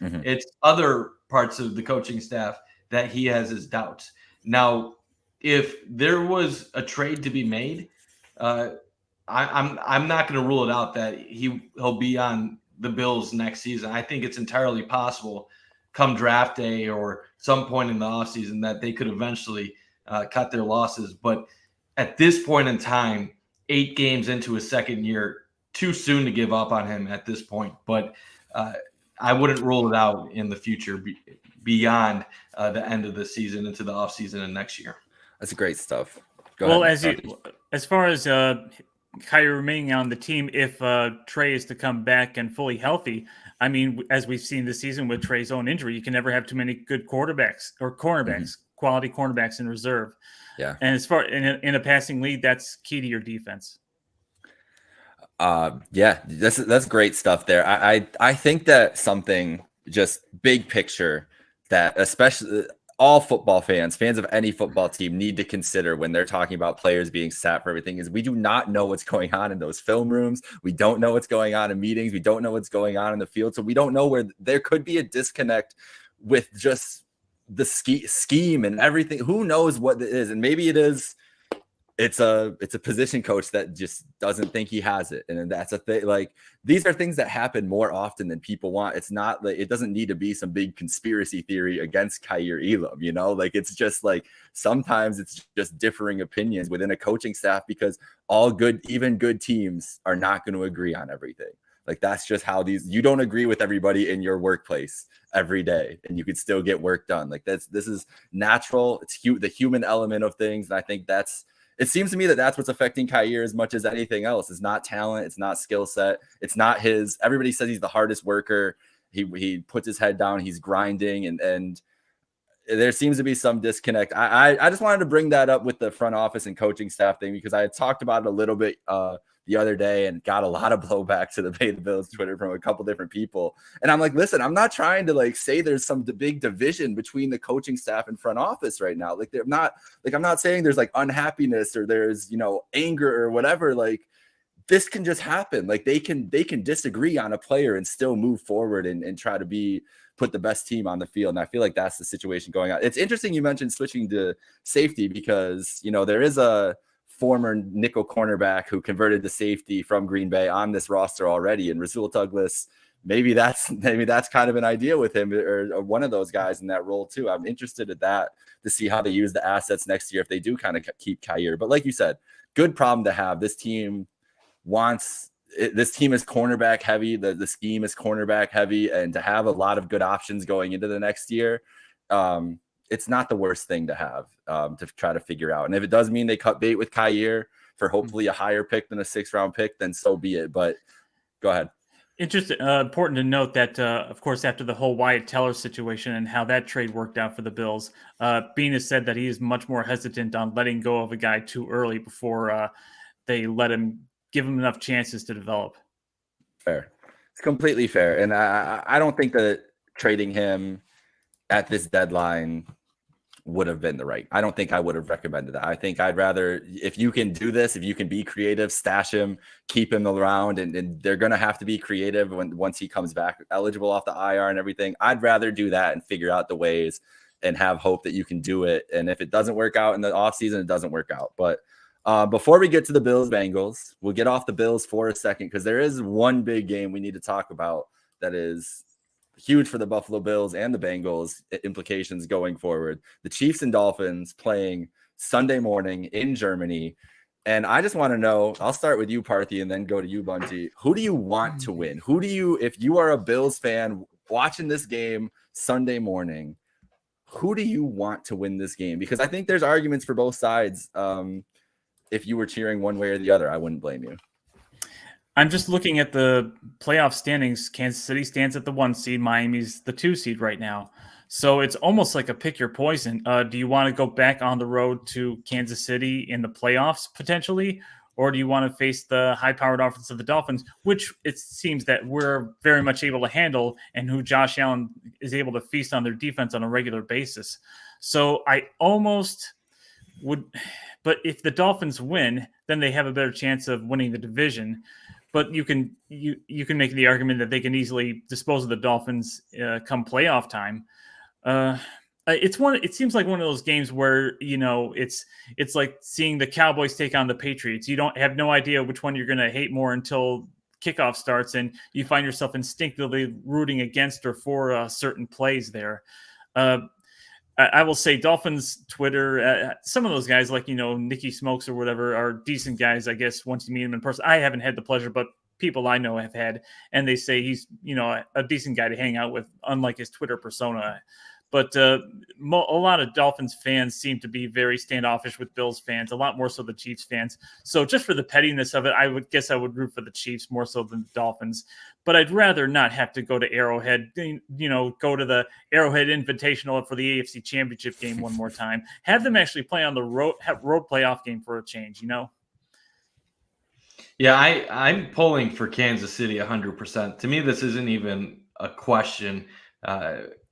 It's other parts of the coaching staff that he has his doubts. Now, if there was a trade to be made, I'm not going to rule it out that he'll be on the Bills next season. I think it's entirely possible come draft day or some point in the offseason that they could eventually cut their losses. But at this point in time, 8 games into his second year, too soon to give up on him at this point. But I wouldn't rule it out in the future beyond the end of the season into the offseason and next year. That's great stuff. Go ahead. As far as Kyer remaining on the team, if Trey is to come back and fully healthy, I mean, as we've seen this season with Trey's own injury, you can never have too many good quarterbacks or cornerbacks, quality cornerbacks in reserve. Yeah. And as far in a passing lead, that's key to your defense. Yeah, that's great stuff there. I think that something just big picture that especially all football fans of any football team need to consider when they're talking about players being sat for everything is we do not know what's going on in those film rooms. We don't know what's going on in meetings. We don't know what's going on in the field. So we don't know where there could be a disconnect with just the scheme and everything. Who knows what it is? And maybe it's a position coach that just doesn't think he has it. And that's a thing. Like, these are things that happen more often than people want. It's not like, it doesn't need to be some big conspiracy theory against Kyer Elam, like, it's just like, sometimes it's just differing opinions within a coaching staff because even good teams are not going to agree on everything. Like, that's just how you don't agree with everybody in your workplace every day and you could still get work done. Like, this is natural. It's the human element of things. And I think it seems to me that that's what's affecting Kyer as much as anything else. It's not talent. It's not skill set. It's not everybody says he's the hardest worker. He puts his head down. He's grinding, and there seems to be some disconnect. I just wanted to bring that up with the front office and coaching staff thing, because I had talked about it a little bit the other day and got a lot of blowback to the Pay the Bills Twitter from a couple different people. And I'm like, listen, I'm not trying to like say there's some big division between the coaching staff and front office right now. Like I'm not saying there's like unhappiness or there's, anger or whatever. Like, this can just happen. Like they can disagree on a player and still move forward and try to put the best team on the field. And I feel like that's the situation going on. It's interesting you mentioned switching to safety, because, there is a former nickel cornerback who converted to safety from Green Bay on this roster already. And Rasul Douglas, maybe that's kind of an idea with him, or one of those guys in that role too. I'm interested in that to see how they use the assets next year if they do kind of keep Kaiir. But like you said, good problem to have. This team is cornerback heavy. The scheme is cornerback heavy, and to have a lot of good options going into the next year, it's not the worst thing to have to try to figure out. And if it does mean they cut bait with Kaiir for hopefully a higher pick than a 6th round pick, then so be it. But go ahead. Interesting. Important to note that, of course, after the whole Wyatt Teller situation and how that trade worked out for the Bills, Beane has said that he is much more hesitant on letting go of a guy too early before they give him enough chances to develop. Fair. It's completely fair. And I don't think that trading him at this deadline would have been I don't think I would have recommended that. I think I'd rather, if you can do this, if you can be creative, stash him, keep him around, and they're going to have to be creative once he comes back eligible off the IR and everything. I'd rather do that and figure out the ways and have hope that you can do it. And if it doesn't work out in the offseason, it doesn't work out. But before we get to the Bills-Bengals, we'll get off the Bills for a second, because there is one big game we need to talk about that is huge for the Buffalo Bills and the Bengals, implications going forward. The Chiefs and Dolphins playing Sunday morning in Germany. And I just want to know, I'll start with you, Parthy, and then go to you, Bunty. Who do you want to win? If you are a Bills fan watching this game Sunday morning, who do you want to win this game? Because I think there's arguments for both sides. If you were cheering one way or the other, I wouldn't blame you. I'm just looking at the playoff standings. Kansas City stands at the 1 seed. Miami's the 2 seed right now. So it's almost like a pick your poison. Do you want to go back on the road to Kansas City in the playoffs potentially? Or do you want to face the high-powered offense of the Dolphins, which it seems that we're very much able to handle, and who Josh Allen is able to feast on their defense on a regular basis? So I almost would, but if the Dolphins win, then they have a better chance of winning the division. But you can make the argument that they can easily dispose of the Dolphins come playoff time. It seems like one of those games where it's like seeing the Cowboys take on the Patriots. You don't have no idea which one you're going to hate more until kickoff starts, and you find yourself instinctively rooting against or for certain plays there. I will say Dolphins Twitter, some of those guys like, Nicky Smokes or whatever are decent guys, I guess, once you meet him in person. I haven't had the pleasure, but people I know have had, and they say he's, a decent guy to hang out with, unlike his Twitter persona. But a lot of Dolphins fans seem to be very standoffish with Bills fans, a lot more so the Chiefs fans. So just for the pettiness of it, I would root for the Chiefs more so than the Dolphins. But I'd rather not have to go to Arrowhead, go to the Arrowhead Invitational for the AFC Championship game one more time. Have them actually play on the road playoff game for a change, Yeah, I'm pulling for Kansas City 100%. To me, this isn't even a question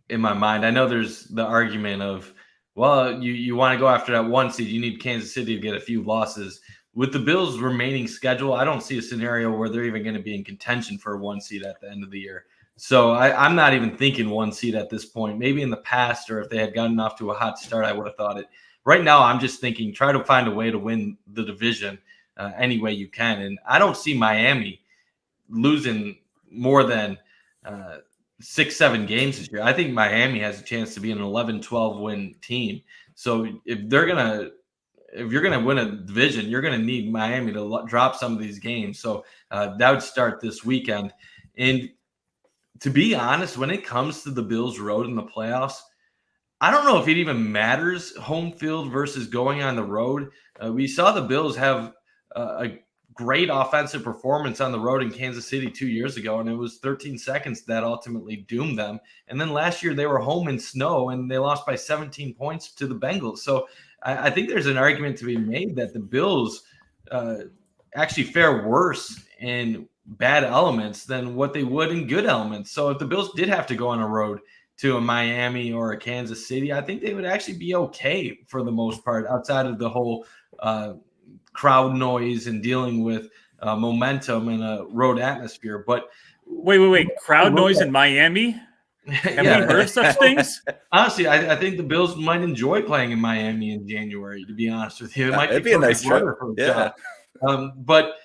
in my mind. I know there's the argument of, well, you want to go after that 1 seed. You need Kansas City to get a few losses. With the Bills' remaining schedule, I don't see a scenario where they're even going to be in contention for a 1 seed at the end of the year. So I'm not even thinking 1 seed at this point. Maybe in the past, or if they had gotten off to a hot start, I would have thought it. Right now, I'm just thinking try to find a way to win the division any way you can. And I don't see Miami losing more than 6-7 games this year. I think Miami has a chance to be an 11-12 win team. So if you're gonna win a division, you're gonna need Miami to drop some of these games. So that would start this weekend. And to be honest, when it comes to the Bills' road in the playoffs, I don't know if it even matters home field versus going on the road. We saw the Bills have a great offensive performance on the road in Kansas City 2 years ago, and it was 13 seconds that ultimately doomed them. And then last year they were home in snow and they lost by 17 points to the Bengals. So I think there's an argument to be made that the Bills actually fare worse in bad elements than what they would in good elements. So if the Bills did have to go on a road to a Miami or a Kansas City, I think they would actually be okay for the most part, outside of the whole crowd noise and dealing with momentum in a road atmosphere. But wait, crowd noise in Miami? Have we heard of such things? Honestly, I think the Bills might enjoy playing in Miami in January, to be honest with you. It might it'd be a nice trip. Yeah. But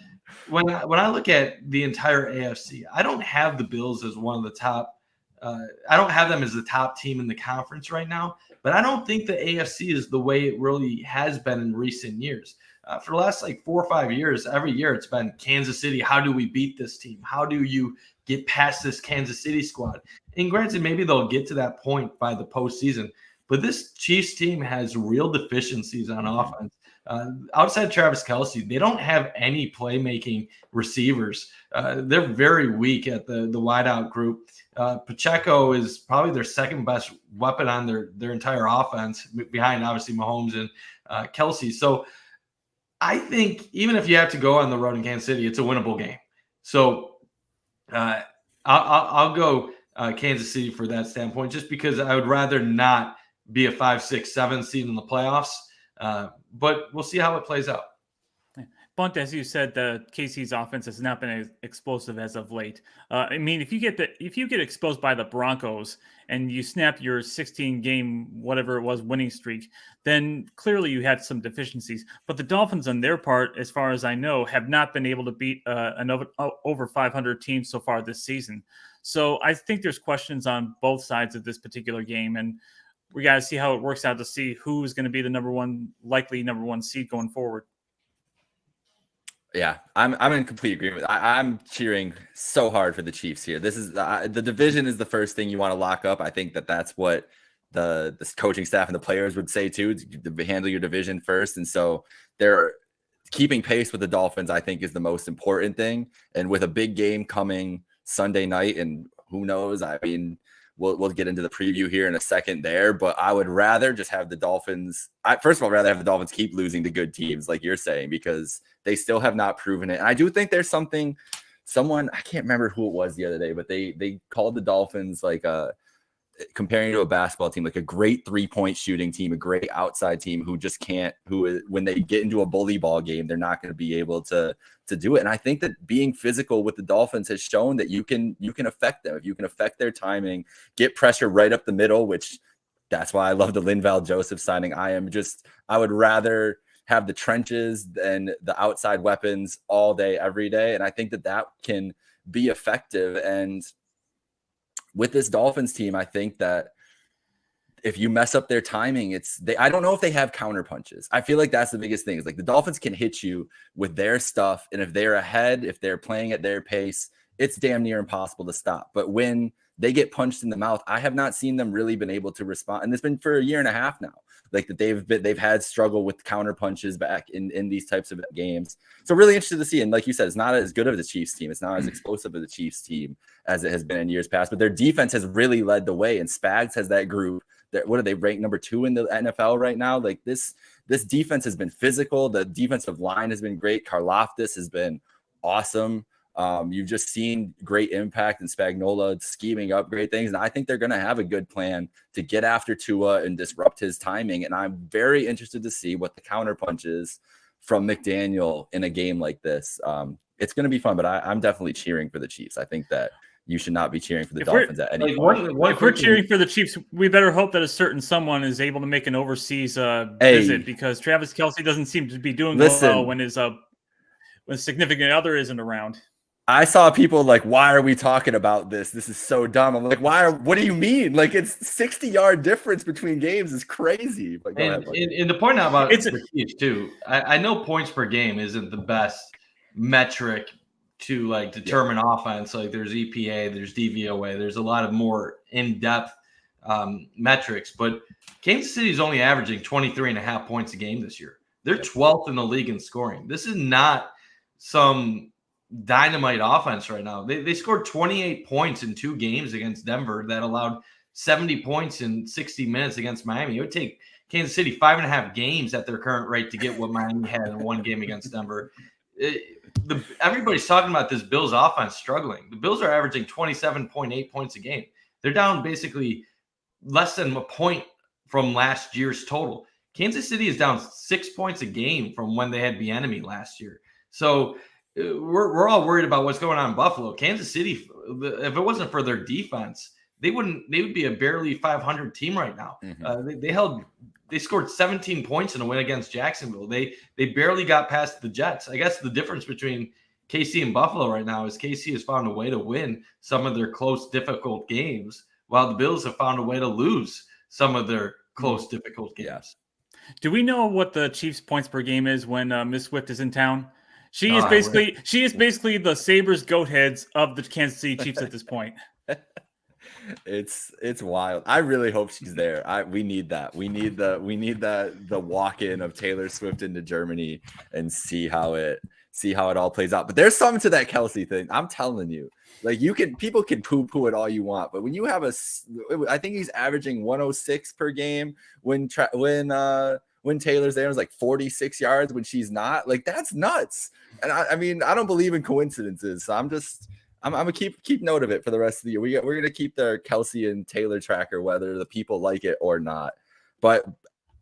when I look at the entire AFC, I don't have the Bills as one of the top. I don't have them as the top team in the conference right now, but I don't think the AFC is the way it really has been in recent years. For the last 4 or 5 years, every year it's been Kansas City. How do we beat this team? How do you get past this Kansas City squad? And granted, maybe they'll get to that point by the postseason, but this Chiefs team has real deficiencies on offense. Outside Travis Kelce, they don't have any playmaking receivers. They're very weak at the wideout group. Pacheco is probably their second best weapon on their entire offense, behind obviously Mahomes and Kelce. So I think even if you have to go on the road in Kansas City, it's a winnable game. So I'll go Kansas City for that standpoint, just because I would rather not be a 5, 6, 7 seed in the playoffs. But we'll see how it plays out. Bunt, as you said, the KC's offense has not been as explosive as of late. I mean, if you get exposed by the Broncos and you snap your 16-game whatever it was winning streak, then clearly you had some deficiencies. But the Dolphins, on their part, as far as I know, have not been able to beat an over 500 team so far this season. So I think there's questions on both sides of this particular game, and we got to see how it works out to see who's going to be the likely number one seed going forward. Yeah, I'm in complete agreement. I'm cheering so hard for the Chiefs here. This is the division is the first thing you want to lock up. I think that's what the coaching staff and the players would say too, to handle your division first. And so they're keeping pace with the Dolphins, I think, is the most important thing. And with a big game coming Sunday night, and who knows, I mean, we'll get into the preview here in a second there, but I would rather just have the Dolphins. First of all, rather have the Dolphins keep losing to good teams, like you're saying, because they still have not proven it. And I do think there's someone, I can't remember who it was the other day, but they called the Dolphins comparing to a basketball team, like a great 3-point shooting team, a great outside team who just can't, when they get into a bully ball game, they're not going to be able to do it. And I think that being physical with the Dolphins has shown that you can affect them. If you can affect their timing, get pressure right up the middle, which that's why I love the Linval Joseph signing. I would rather have the trenches than the outside weapons all day, every day. And I think that can be effective. And with this Dolphins team, I think that if you mess up their timing, I don't know if they have counter punches. I feel like that's the biggest thing. Is like the Dolphins can hit you with their stuff. And if they're ahead, if they're playing at their pace, it's damn near impossible to stop. But when they get punched in the mouth, I have not seen them really been able to respond. And it's been for a year and a half now. Like that they've had struggle with counter punches back in these types of games. So really interested to see. And like you said, it's not as good of the Chiefs team. It's not as explosive of the Chiefs team as it has been in years past, but their defense has really led the way. And Spags has that group that, what are they ranked number 2 in the NFL right now? Like this defense has been physical. The defensive line has been great. Karlaftis has been awesome. You've just seen great impact and Spagnuolo scheming up great things. And I think they're going to have a good plan to get after Tua and disrupt his timing. And I'm very interested to see what the counter punch is from McDaniel in a game like this. It's going to be fun, but I'm definitely cheering for the Chiefs. I think that you should not be cheering for the Dolphins at any point. If we're cheering for the Chiefs, we better hope that a certain someone is able to make an overseas visit, because Travis Kelce doesn't seem to be doing well when his significant other isn't around. I saw people like, why are we talking about this? This is so dumb. I'm like, what do you mean? Like, it's 60-yard difference between games is crazy. But and to point out about the Chiefs too, I know points per game isn't the best metric to determine offense. Like there's EPA, there's DVOA, there's a lot of more in-depth metrics, but Kansas City is only averaging 23.5 points a game this year. They're 12th in the league in scoring. This is not some dynamite offense right now. They scored 28 points in 2 games against Denver that allowed 70 points in 60 minutes against Miami. It would take Kansas City 5.5 games at their current rate to get what Miami had in 1 game against Denver. Everybody's talking about this Bills offense struggling. The Bills are averaging 27.8 points a game. They're down basically less than a point from last year's total. Kansas City is down 6 points a game from when they had Bieniemy last year. So we're all worried about what's going on in Buffalo. Kansas City, if it wasn't for their defense, they would be a barely 500 team right now. They scored 17 points in a win against Jacksonville. They barely got past the Jets. I guess the difference between KC and Buffalo right now is KC has found a way to win some of their close, difficult games, while the Bills have found a way to lose some of their close, difficult games. Yes. Do we know what the Chiefs' points per game is when Miss Swift is in town? She is basically the Sabres goat heads of the Kansas City Chiefs at this point. It's wild. I really hope she's there. We need that. We need the walk-in of Taylor Swift into Germany and see how it all plays out. But there's something to that Kelsey thing. I'm telling you. Like people can poo-poo it all you want, but when you have I think he's averaging 106 per game when Taylor's there, is like 46 yards when she's not. Like, that's nuts. And I mean, I don't believe in coincidences. So I'm gonna keep note of it for the rest of the year. We're gonna keep their Kelsey and Taylor tracker, whether the people like it or not. But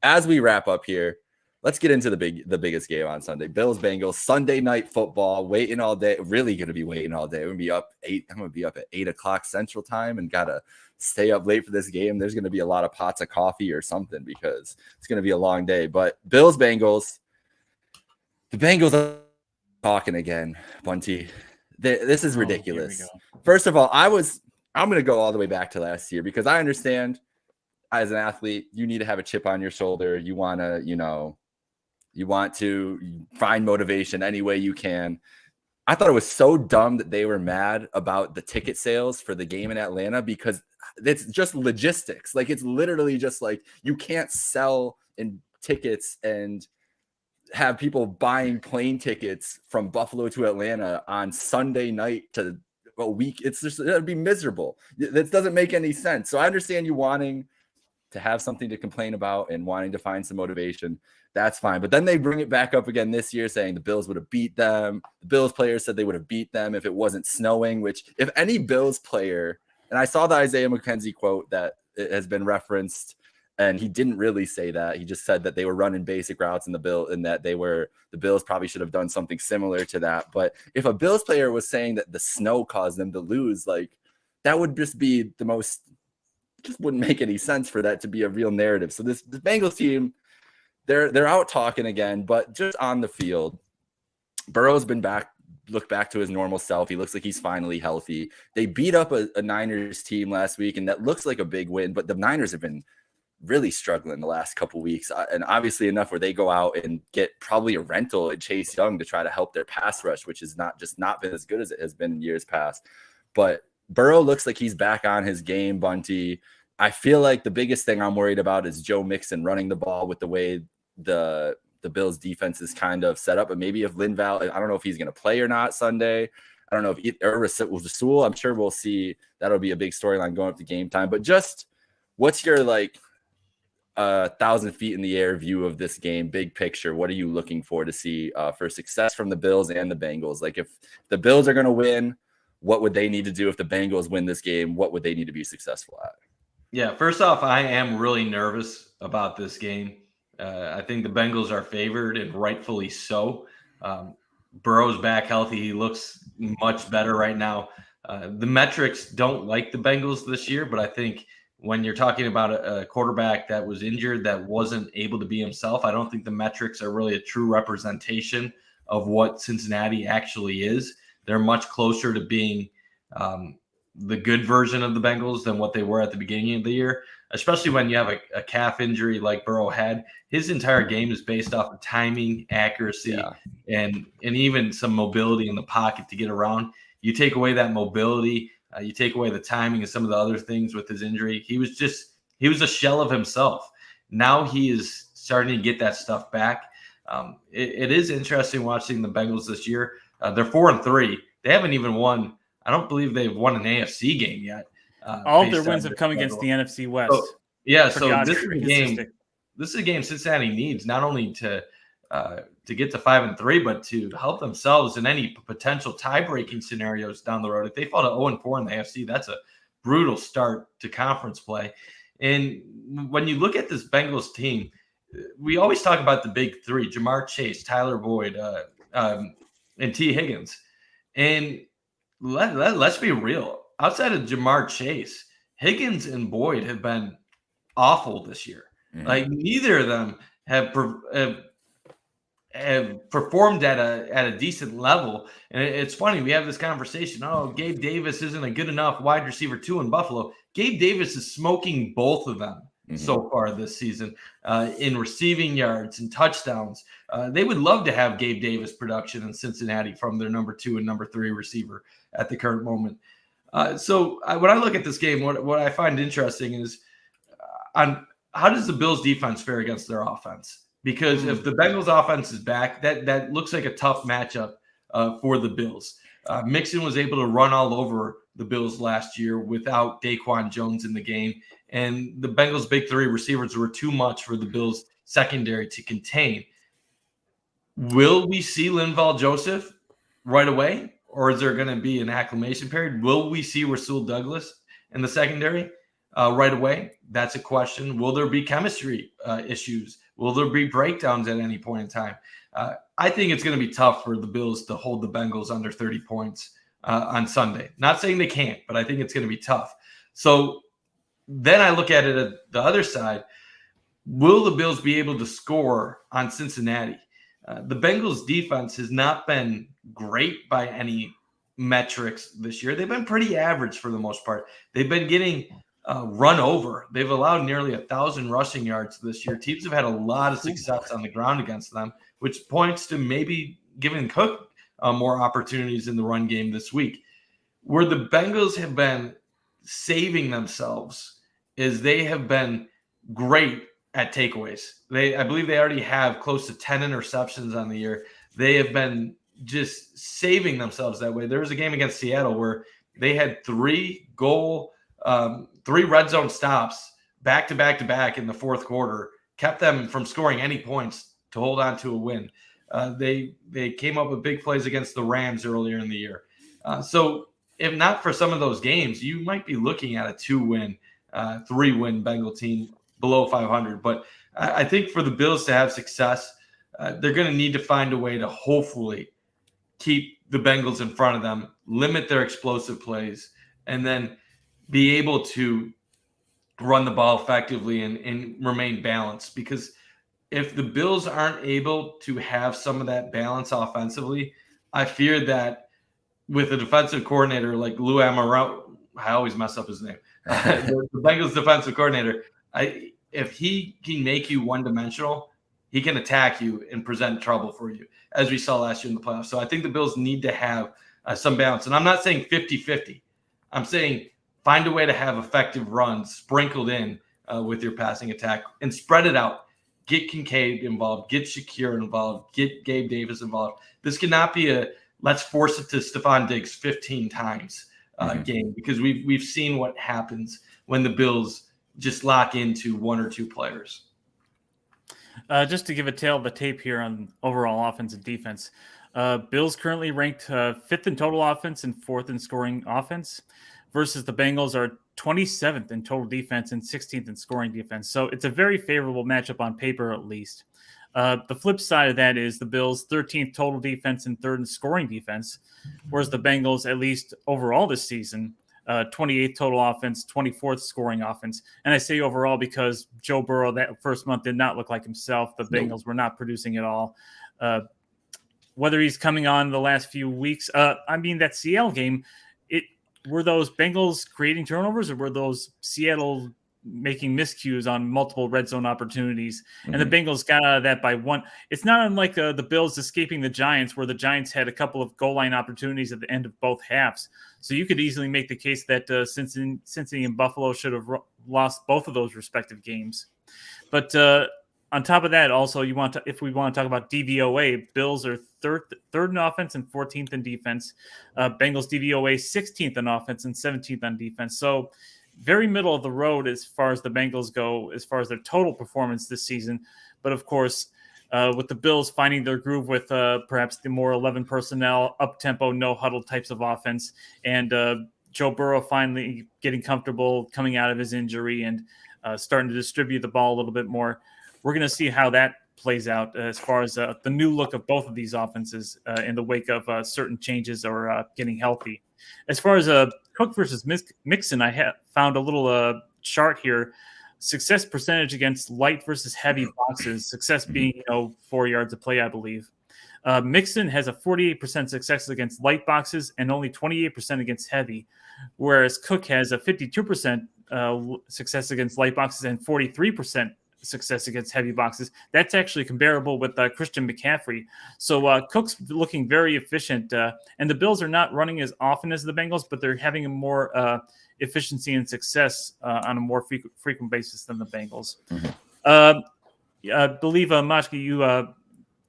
as we wrap up here, let's get into the biggest game on Sunday. Bills-Bengals, Sunday night football, waiting all day. Really going to be waiting all day. I'm going to be up at 8 o'clock Central Time and got to stay up late for this game. There's going to be a lot of pots of coffee or something because it's going to be a long day. But Bills-Bengals, the Bengals are talking again, Bunty. This is ridiculous. First of all, I'm going to go all the way back to last year because I understand as an athlete, you need to have a chip on your shoulder. You want to find motivation any way you can. I thought it was so dumb that they were mad about the ticket sales for the game in Atlanta because it's just logistics. Like, it's literally just like you can't sell in tickets and have people buying plane tickets from Buffalo to Atlanta on Sunday night to a week. It'd be miserable. That doesn't make any sense. So I understand you wanting to have something to complain about and wanting to find some motivation. That's fine. But then they bring it back up again this year saying the Bills would have beat them. The Bills players said they would have beat them if it wasn't snowing, which if any Bills player, and I saw the Isaiah McKenzie quote that it has been referenced, and he didn't really say that. He just said that they were running basic routes in the Bills probably should have done something similar to that. But if a Bills player was saying that the snow caused them to lose, like, that would just be just wouldn't make any sense for that to be a real narrative. So this Bengals team, they're out talking again, but just on the field, Burrow's been look back to his normal self. He looks like he's finally healthy. They beat up a Niners team last week, and that looks like a big win, but the Niners have been really struggling the last couple weeks, and obviously enough where they go out and get probably a rental at Chase Young to try to help their pass rush, which has not been as good as it has been in years past. But Burrow looks like he's back on his game, Bunty. I feel like the biggest thing I'm worried about is Joe Mixon running the ball with the way the Bills defense is kind of set up. But maybe if Linval, I don't know if he's going to play or not Sunday. I don't know if Rasul, I'm sure we'll see. That'll be a big storyline going up to game time. But just what's your 1,000 feet in the air view of this game, big picture? What are you looking for to see for success from the Bills and the Bengals? Like, if the Bills are going to win, what would they need to do? If the Bengals win this game, what would they need to be successful at? Yeah, first off, I am really nervous about this game. I think the Bengals are favored, and rightfully so. Burrow's back healthy. He looks much better right now. The metrics don't like the Bengals this year, but I think when you're talking about a quarterback that was injured, that wasn't able to be himself, I don't think the metrics are really a true representation of what Cincinnati actually is. They're much closer to being the good version of the Bengals than what they were at the beginning of the year, especially when you have a calf injury like Burrow had. His entire game is based off of timing, accuracy, and even some mobility in the pocket to get around. You take away that mobility, you take away the timing and some of the other things with his injury. He was a shell of himself. Now he is starting to get that stuff back. It is interesting watching the Bengals this year. They're 4-3. They haven't even won. I don't believe they've won an AFC game yet. All of their wins have come against the NFC West. So, yeah, Pretty so odd this is a game. statistic. This is a game Cincinnati needs not only to get to 5-3, but to help themselves in any potential tie-breaking scenarios down the road. If they fall to 0-4 in the AFC, that's a brutal start to conference play. And when you look at this Bengals team, we always talk about the big three: Jamar Chase, Tyler Boyd, and T. Higgins. And let's be real. Outside of Jamar Chase, Higgins and Boyd have been awful this year. Mm-hmm. Like neither of them have performed at a decent level. And it's funny, we have this conversation. Oh, Gabe Davis isn't a good enough wide receiver 2 in Buffalo. Gabe Davis is smoking both of them so far this season in receiving yards and touchdowns. They would love to have Gabe Davis production in Cincinnati from their number 2 and number 3 receiver at the current moment. So when I look at this game, what I find interesting is on how does the Bills defense fare against their offense? Because if the Bengals offense is back, that looks like a tough matchup for the Bills. Mixon was able to run all over the Bills last year without Daquan Jones in the game. And the Bengals' big 3 receivers were too much for the Bills' secondary to contain. Will we see Linval Joseph right away? Or is there going to be an acclimation period? Will we see Rasul Douglas in the secondary right away? That's a question. Will there be chemistry issues? Will there be breakdowns at any point in time? I think it's going to be tough for the Bills to hold the Bengals under 30 points on Sunday. Not saying they can't, but I think it's going to be tough. So then I look at it at the other side. Will the Bills be able to score on Cincinnati? The Bengals defense has not been great by any metrics this year. They've been pretty average for the most part. They've been getting run over. They've allowed nearly 1,000 rushing yards this year. Teams have had a lot of success on the ground against them, which points to maybe giving Cook more opportunities in the run game this week. Where the Bengals have been saving themselves is they have been great at takeaways. I believe they already have close to 10 interceptions on the year. They have been just saving themselves that way. There was a game against Seattle where they had 3 red zone stops back to back in the fourth quarter, kept them from scoring any points to hold on to a win. They came up with big plays against the Rams earlier in the year. So if not for some of those games, you might be looking at a 2-win, 3-win Bengal team below 500. But I think for the Bills to have success, they're going to need to find a way to hopefully keep the Bengals in front of them, limit their explosive plays, and then be able to run the ball effectively and remain balanced. Because if the Bills aren't able to have some of that balance offensively, I fear that with a defensive coordinator like Lou Anarumo, I always mess up his name, the Bengals defensive coordinator, if he can make you one-dimensional, he can attack you and present trouble for you, as we saw last year in the playoffs. So I think the Bills need to have some balance. And I'm not saying 50-50. I'm saying find a way to have effective runs sprinkled in with your passing attack and spread it out. Get Kincaid involved. Get Shakir involved. Get Gabe Davis involved. This cannot be a let's force it to Stephon Diggs 15 times game, because we've seen what happens when the Bills just lock into 1 or 2 players. Just to give a tale of the tape here on overall offense and defense, Bills currently ranked 5th in total offense and 4th in scoring offense, versus the Bengals are 27th in total defense and 16th in scoring defense. So it's a very favorable matchup on paper, at least. The flip side of that is the Bills 13th total defense and 3rd in scoring defense, whereas the Bengals, at least overall this season, 28th total offense, 24th scoring offense. And I say overall because Joe Burrow that first month did not look like himself. The Bengals were not producing at all. Whether he's coming on the last few weeks, that Seattle game, were those Bengals creating turnovers, or were those Seattle making miscues on multiple red zone opportunities? And the Bengals got out of that by 1. It's not unlike the Bills escaping the Giants, where the Giants had a couple of goal line opportunities at the end of both halves. So you could easily make the case that Cincinnati and Buffalo should have lost both of those respective games. But on top of that, also if we want to talk about DVOA, Bills are third in offense and 14th in defense. Bengals DVOA 16th in offense and 17th on defense. So very middle of the road as far as the Bengals go, as far as their total performance this season. But of course, with the Bills finding their groove with perhaps the more 11 personnel, up-tempo, no-huddle types of offense, and Joe Burrow finally getting comfortable coming out of his injury and starting to distribute the ball a little bit more. We're going to see how that plays out as far as the new look of both of these offenses in the wake of certain changes or getting healthy. As far as Cook versus Mixon, I found a little chart here. Success percentage against light versus heavy boxes. Success being 4 yards of play, I believe. Mixon has a 48% success against light boxes and only 28% against heavy, whereas Cook has a 52% success against light boxes and 43% success against heavy boxes. That's actually comparable with Christian McCaffrey. So Cook's looking very efficient, and the Bills are not running as often as the Bengals, but they're having a more efficiency and success on a more frequent basis than the Bengals. Mm-hmm. I believe, Mashke, you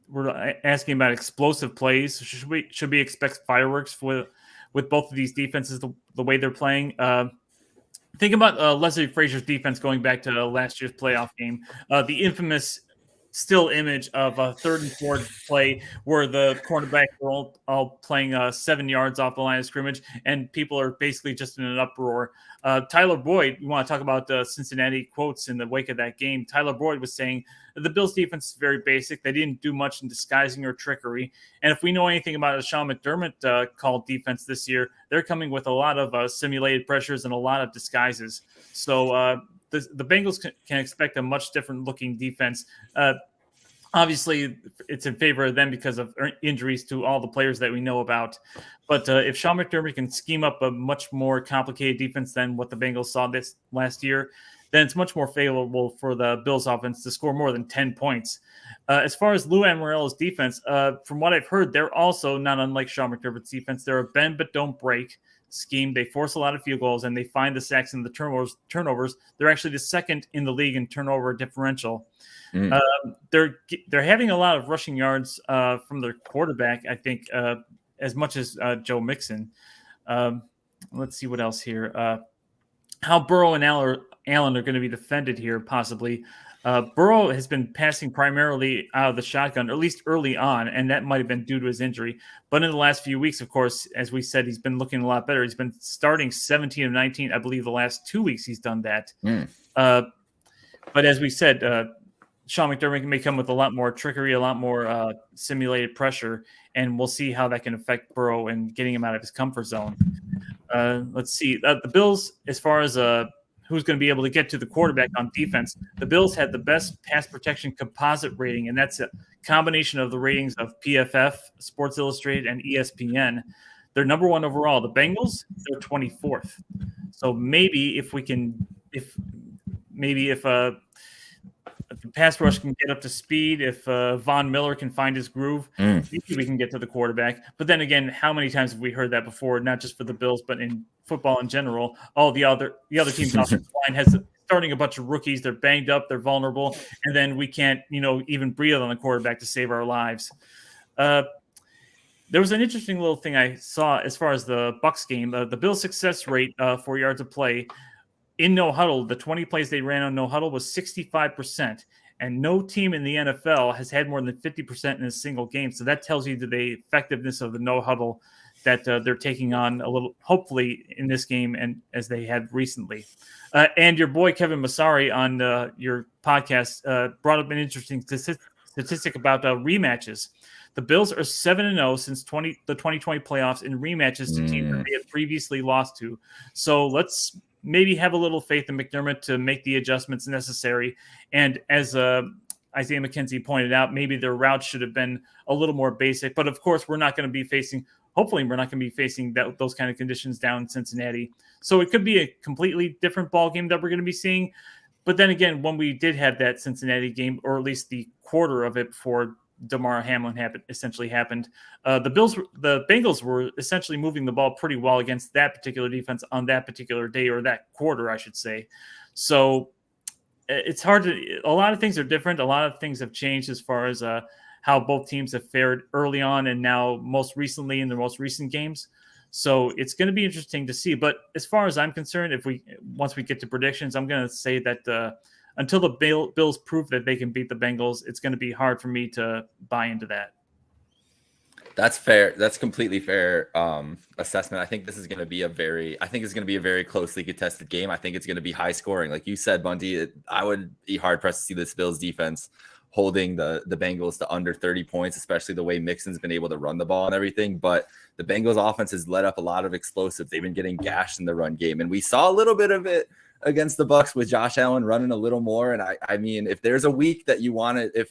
were asking about explosive plays. Should we expect fireworks with both of these defenses the way they're playing? Think about Leslie Frazier's defense going back to last year's playoff game. The infamous still image of a 3rd and 4 play where the cornerbacks are all playing 7 yards off the line of scrimmage, and people are basically just in an uproar. Tyler Boyd, we want to talk about the Cincinnati quotes in the wake of that game. Tyler Boyd was saying the Bills' defense is very basic. They didn't do much in disguising or trickery. And if we know anything about a Sean McDermott called defense this year, they're coming with a lot of simulated pressures and a lot of disguises. So the Bengals can expect a much different looking defense. Obviously, it's in favor of them because of injuries to all the players that we know about. But if Sean McDermott can scheme up a much more complicated defense than what the Bengals saw this last year, then it's much more favorable for the Bills offense to score more than 10 points. As far as Lou Anarumo's defense, from what I've heard, they're also not unlike Sean McDermott's defense. They're a bend but don't break scheme. They force a lot of field goals, and they find the sacks and the turnovers. They're actually the second in the league in turnover differential. They're having a lot of rushing yards from their quarterback, I think, as much as Joe Mixon. Let's see what else here. How Burrow and Allen are going to be defended here, possibly. Burrow has been passing primarily out of the shotgun, or at least early on, and that might have been due to his injury. But in the last few weeks, of course, as we said, he's been looking a lot better. He's been starting 17 of 19. I believe the last 2 weeks he's done that. But as we said, Sean McDermott may come with a lot more trickery, a lot more simulated pressure, and we'll see how that can affect Burrow and getting him out of his comfort zone. Let's see. The Bills, as far as who's going to be able to get to the quarterback on defense, the Bills had the best pass protection composite rating, and that's a combination of the ratings of PFF, Sports Illustrated, and ESPN. They're number 1 overall. The Bengals, they're 24th. So maybe if the pass rush can get up to speed, if Von Miller can find his groove, maybe we can get to the quarterback. But then again, how many times have we heard that before, not just for the Bills, but in football in general? The other team's offensive line has starting a bunch of rookies. They're banged up, they're vulnerable, and then we can't, even breathe on the quarterback to save our lives. There was an interesting little thing I saw as far as the Bucs game. The Bills' success rate 4 yards of play in no huddle, the 20 plays they ran on no huddle was 65%, and no team in the NFL has had more than 50% in a single game. So that tells you the effectiveness of the no huddle that they're taking on a little, hopefully, in this game and as they had recently. And your boy Kevin Masari on your podcast brought up an interesting statistic about rematches. The Bills are 7-0 since the 2020 playoffs in rematches to teams that they had previously lost to. So let's maybe have a little faith in McDermott to make the adjustments necessary. And as Isaiah McKenzie pointed out, maybe their route should have been a little more basic. But of course, we're not going to be facing those kind of conditions down in Cincinnati. So it could be a completely different ball game that we're going to be seeing. But then again, when we did have that Cincinnati game, or at least the quarter of it before Damar Hamlin essentially happened, the Bengals were essentially moving the ball pretty well against that particular defense on that particular day, or that quarter, I should say. So it's hard to. A lot of things are different. A lot of things have changed as far as how both teams have fared early on and now most recently in the most recent games. So it's going to be interesting to see. But as far as I'm concerned, once we get to predictions, I'm going to say that until the Bills prove that they can beat the Bengals, it's going to be hard for me to buy into that. That's fair. That's completely fair assessment. I think this is going to be it's going to be a very closely contested game. I think it's going to be high scoring. Like you said, Bundy, I would be hard pressed to see this Bills defense holding the Bengals to under 30 points, especially the way Mixon's been able to run the ball and everything. But the Bengals offense has let up a lot of explosives. They've been getting gashed in the run game. And we saw a little bit of it against the Bucs with Josh Allen running a little more. And I mean, if there's a week that you want to,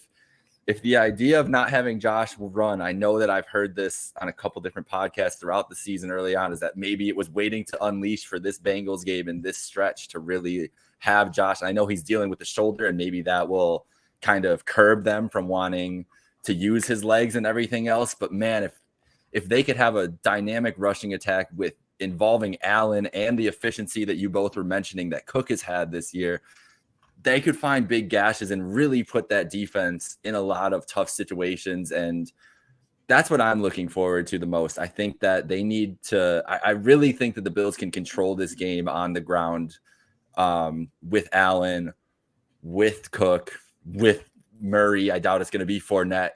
if the idea of not having Josh will run, I know that I've heard this on a couple different podcasts throughout the season early on, is that maybe it was waiting to unleash for this Bengals game in this stretch to really have Josh. I know he's dealing with the shoulder, and maybe that will kind of curb them from wanting to use his legs and everything else. But man, if they could have a dynamic rushing attack with involving Allen and the efficiency that you both were mentioning that Cook has had this year, they could find big gashes and really put that defense in a lot of tough situations. And that's what I'm looking forward to the most. I think that they need to, I really think that the Bills can control this game on the ground with Allen, with Cook, with Murray. I doubt it's going to be Fournette,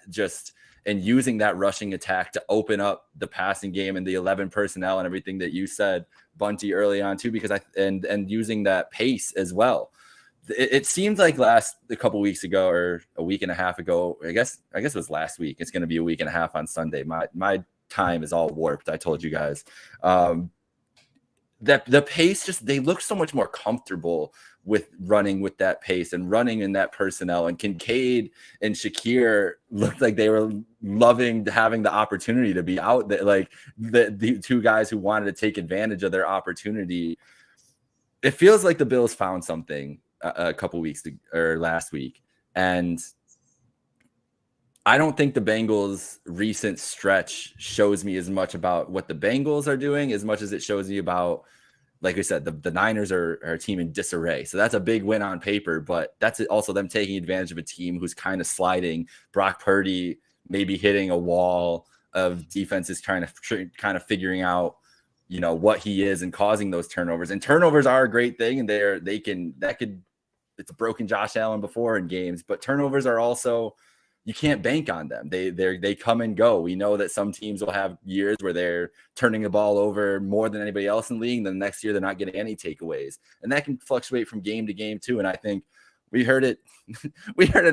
and using that rushing attack to open up the passing game and the 11 personnel and everything that you said, Bunty, early on too, because and using that pace as well. It seems like a couple weeks ago or a week and a half ago, I guess it was last week. It's going to be a week and a half on Sunday. My time is all warped. I told you guys that the pace they look so much more comfortable with running with that pace and running in that personnel. And Kincaid and Shakir looked like they were loving having the opportunity to be out there, like the two guys who wanted to take advantage of their opportunity. It feels like the Bills found something a couple weeks or last week. And I don't think the Bengals' recent stretch shows me as much about what the Bengals are doing as much as it shows me about, like I said, the Niners are a team in disarray. So that's a big win on paper, but that's also them taking advantage of a team who's kind of sliding. Brock Purdy maybe hitting a wall of defenses kind of figuring out, what he is and causing those turnovers. And turnovers are a great thing, and it's a broken Josh Allen before in games, but turnovers are also, you can't bank on them. They come and go. We know that some teams will have years where they're turning the ball over more than anybody else in the league. Then the next year they're not getting any takeaways, and that can fluctuate from game to game too. And I think we heard it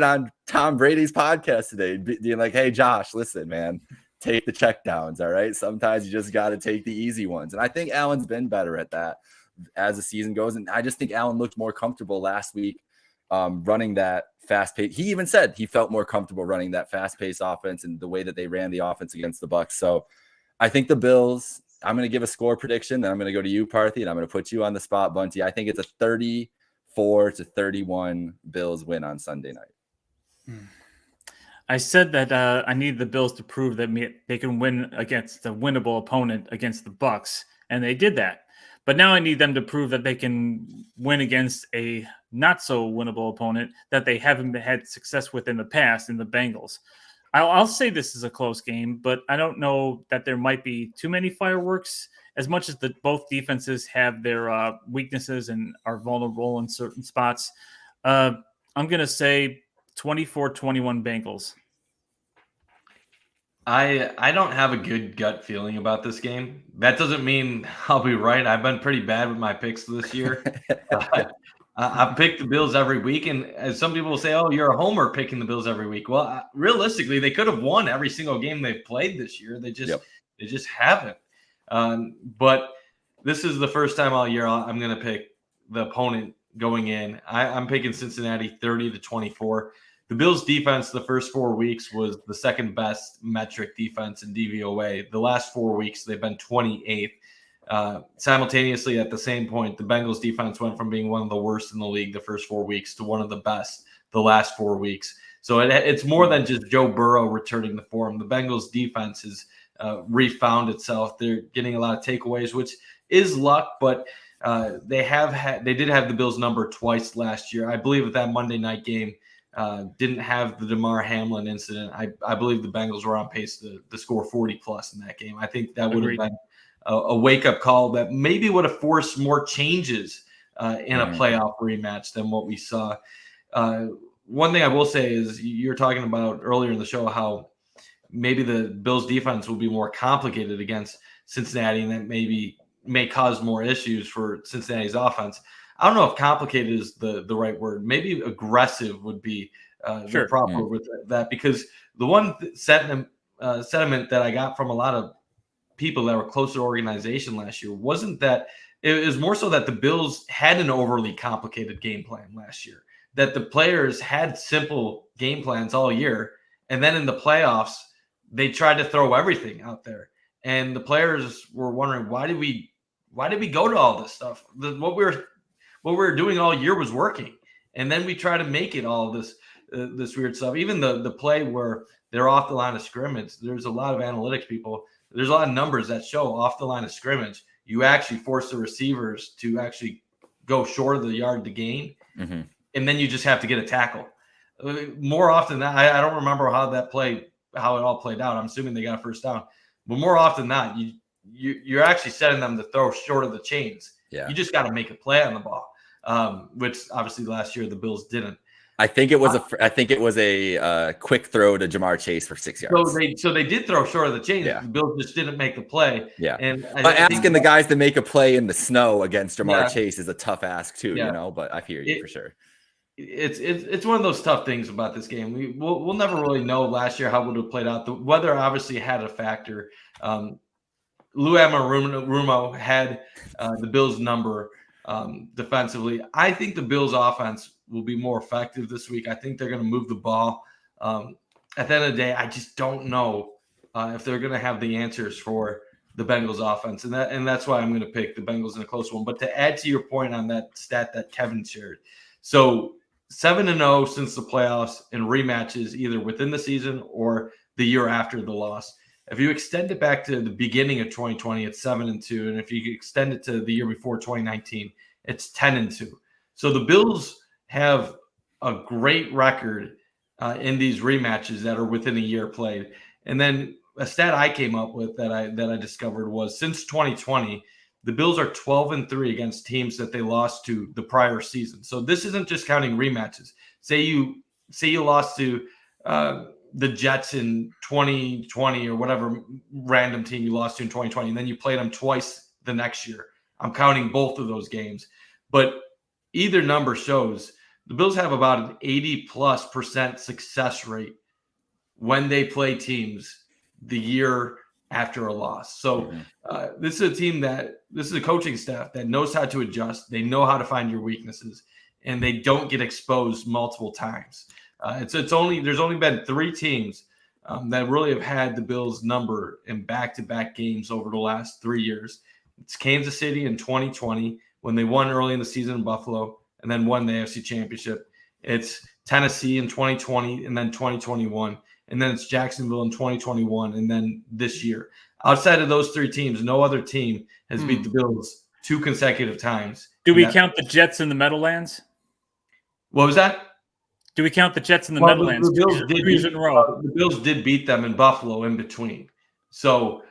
on Tom Brady's podcast today, being like, "Hey, Josh, listen, man, take the checkdowns. All right, sometimes you just got to take the easy ones." And I think Allen's been better at that as the season goes. And I just think Allen looked more comfortable last week running that fast pace. He even said he felt more comfortable running that fast paced offense and the way that they ran the offense against the Bucs. So I think the Bills, I'm going to give a score prediction. Then I'm going to go to you, Parthy, and I'm going to put you on the spot, Bunty. I think it's a 34-31 Bills win on Sunday night. I said that I need the Bills to prove that they can win against a winnable opponent against the Bucs, and they did that. But now I need them to prove that they can win against a not so winnable opponent that they haven't had success with in the past, in the Bengals. I'll say this is a close game, but I don't know that there might be too many fireworks. As much as both defenses have their weaknesses and are vulnerable in certain spots, I'm going to say 24-21 Bengals. I don't have a good gut feeling about this game. That doesn't mean I'll be right. I've been pretty bad with my picks this year. I picked the Bills every week, and as some people will say, "Oh, you're a homer picking the Bills every week." Well, realistically, they could have won every single game they've played this year. They just haven't. But this is the first time all year I'm going to pick the opponent going in. I'm picking Cincinnati 30-24. The Bills' defense the first 4 weeks was the second best metric defense in DVOA. The last 4 weeks, they've been 28th. Simultaneously, at the same point, the Bengals' defense went from being one of the worst in the league the first 4 weeks to one of the best the last 4 weeks. So it's more than just Joe Burrow returning to form. The Bengals' defense has refound itself. They're getting a lot of takeaways, which is luck, but They did have the Bills number twice last year. I believe that Monday night game didn't have the DeMar Hamlin incident. I believe the Bengals were on pace to score 40 plus in that game. I think that would have been a wake up call that maybe would have forced more changes in a playoff rematch than what we saw. One thing I will say is you're talking about earlier in the show how maybe the Bills defense will be more complicated against Cincinnati, and that may cause more issues for Cincinnati's offense. I don't know if complicated is the right word. Maybe aggressive would be the proper with that, because the one sentiment that I got from a lot of people that were close to the organization last year wasn't that it was more so that the Bills had an overly complicated game plan last year, that the players had simple game plans all year. And then in the playoffs, they tried to throw everything out there. And the players were wondering, why did we go to all this stuff? What we were doing all year was working. And then we try to make it all this weird stuff. Even the play where they're off the line of scrimmage, there's a lot of analytics people. There's a lot of numbers that show off the line of scrimmage, you actually force the receivers to actually go short of the yard to gain. Mm-hmm. And then you just have to get a tackle. More often than that, I don't remember how it all played out. I'm assuming they got a first down. But more often than not, you're actually setting them to throw short of the chains. Yeah. You just got to make a play on the ball, which obviously last year the Bills didn't. I think it was a quick throw to Jamar Chase for 6 yards. So they did throw short of the chains. Yeah. The Bills just didn't make the play. Yeah. But asking the guys to make a play in the snow against Jamar Chase is a tough ask too, but I hear you for sure. It's one of those tough things about this game. We'll never really know last year how it would have played out. The weather obviously had a factor. Lou Anarumo had the Bills number defensively. I think the Bills offense will be more effective this week. I think they're going to move the ball. At the end of the day, I just don't know if they're going to have the answers for the Bengals offense. And that's why I'm going to pick the Bengals in a close one. But to add to your point on that stat that Kevin shared, so 7-0 since the playoffs and rematches either within the season or the year after the loss. If you extend it back to the beginning of 2020, it's 7-2. And if you extend it to the year before 2019, it's 10-2. So the Bills have a great record in these rematches that are within a year played. And then a stat I came up with that I discovered was since 2020, the Bills are 12-3 against teams that they lost to the prior season. So this isn't just counting rematches. Say you lost to the Jets in 2020 or whatever random team you lost to in 2020, and then you played them twice the next year. I'm counting both of those games. But either number shows the Bills have about an 80+% success rate when they play teams the year after a loss. So this is a coaching staff that knows how to adjust. They know how to find your weaknesses, and they don't get exposed multiple times. There's only been 3 teams that really have had the Bills number in back-to-back games over the last 3 years. It's Kansas City in 2020 when they won early in the season in Buffalo and then won the AFC Championship. It's Tennessee in 2020 and then 2021. And then it's Jacksonville in 2021 and then this year. Outside of those 3 teams, no other team has beat the Bills 2 consecutive times. Do we count the Jets in the Meadowlands? What was that? Do we count the Jets in the Meadowlands? The Bills did beat them in Buffalo in between. So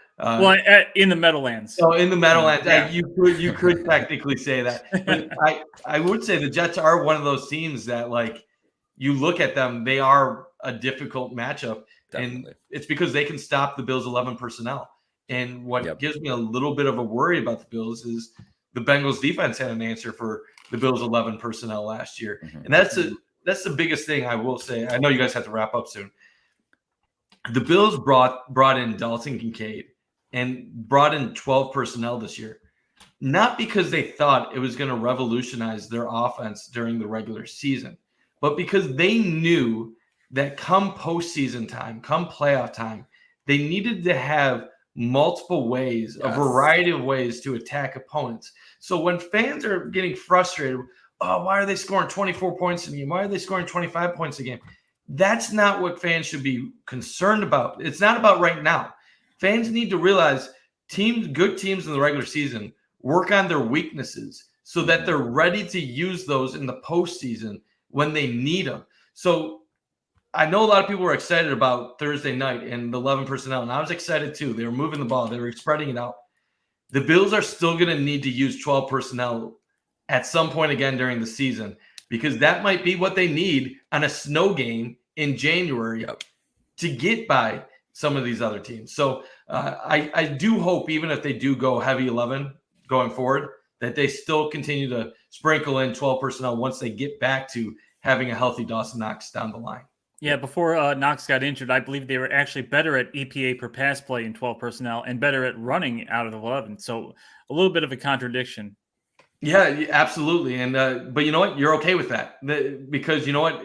in the Meadowlands. So in the Meadowlands, you could technically say that. But I would say the Jets are one of those teams that, like, you look at them, they are a difficult matchup. Definitely. And it's because they can stop the Bills' 11 personnel. And what gives me a little bit of a worry about the Bills is the Bengals defense had an answer for the Bills' 11 personnel last year. Mm-hmm. And that's the biggest thing I will say. I know you guys have to wrap up soon. The Bills brought in Dalton Kincaid and brought in 12 personnel this year, not because they thought it was going to revolutionize their offense during the regular season, but because they knew that come postseason time, come playoff time, they needed to have multiple ways, a variety of ways to attack opponents. So when fans are getting frustrated, why are they scoring 24 points in a game? Why are they scoring 25 points a game? That's not what fans should be concerned about. It's not about right now. Fans need to realize good teams in the regular season work on their weaknesses so that they're ready to use those in the postseason when they need them. So I know a lot of people were excited about Thursday night and the 11 personnel, and I was excited too. They were moving the ball. They were spreading it out. The Bills are still going to need to use 12 personnel at some point again during the season, because that might be what they need on a snow game in January to get by some of these other teams. So I do hope, even if they do go heavy 11 going forward, that they still continue to sprinkle in 12 personnel once they get back to having a healthy Dawson Knox down the line. Yeah, before Knox got injured, I believe they were actually better at EPA per pass play in 12 personnel and better at running out of the 11. So a little bit of a contradiction. Yeah, absolutely. And but you know what? You're okay with that because you know what?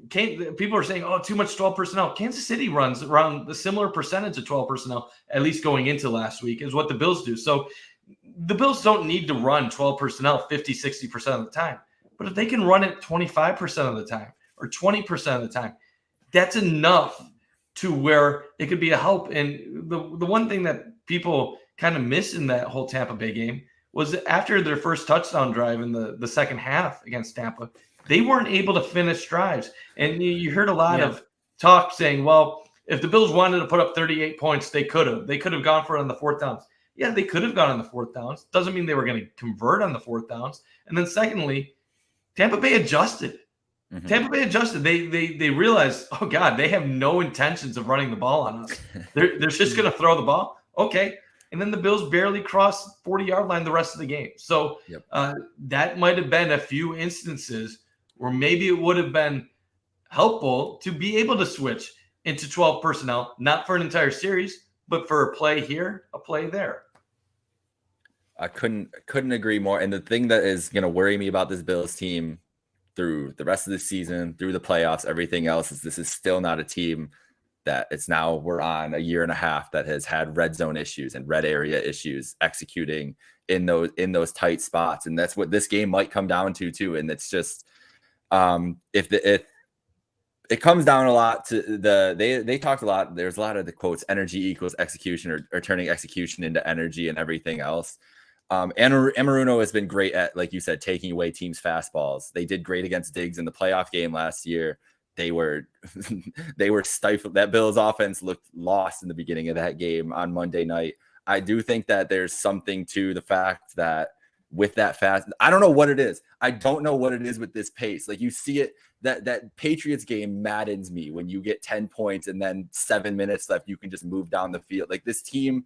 People are saying, oh, too much 12 personnel. Kansas City runs around the similar percentage of 12 personnel, at least going into last week, is what the Bills do. So the Bills don't need to run 12 personnel 50, 60% of the time. But if they can run it 25% of the time or 20% of the time, that's enough to where it could be a help. And the one thing that people kind of miss in that whole Tampa Bay game was that after their first touchdown drive in the second half against Tampa, they weren't able to finish drives. And you heard a lot of talk saying, well, if the Bills wanted to put up 38 points, they could have. They could have gone for it on the fourth downs. Yeah, they could have gone on the fourth downs. Doesn't mean they were going to convert on the fourth downs. And then secondly, Tampa Bay adjusted. Tampa Bay adjusted. They realized, oh God, they have no intentions of running the ball on us. They're just going to throw the ball. Okay. And then the Bills barely crossed 40-yard line the rest of the game. So that might have been a few instances where maybe it would have been helpful to be able to switch into 12 personnel, not for an entire series, but for a play here, a play there. I couldn't agree more. And the thing that is going to worry me about this Bills team through the rest of the season, through the playoffs, everything else, is this is still not a team that we're on a year and a half that has had red zone issues and red area issues executing in those tight spots. And that's what this game might come down to too. And it's just, if it comes down a lot to they talked a lot. There's a lot of the quotes, energy equals execution, or turning execution into energy and everything else. And Amaruno has been great at, like you said, taking away teams' fastballs. They did great against Diggs in the playoff game last year. They were stifled. That Bills offense looked lost in the beginning of that game on Monday night. I do think that there's something to the fact that with that fast, I don't know what it is. I don't know what it is with this pace. Like you see it, that Patriots game maddens me when you get 10 points and then 7 minutes left, you can just move down the field. Like this team,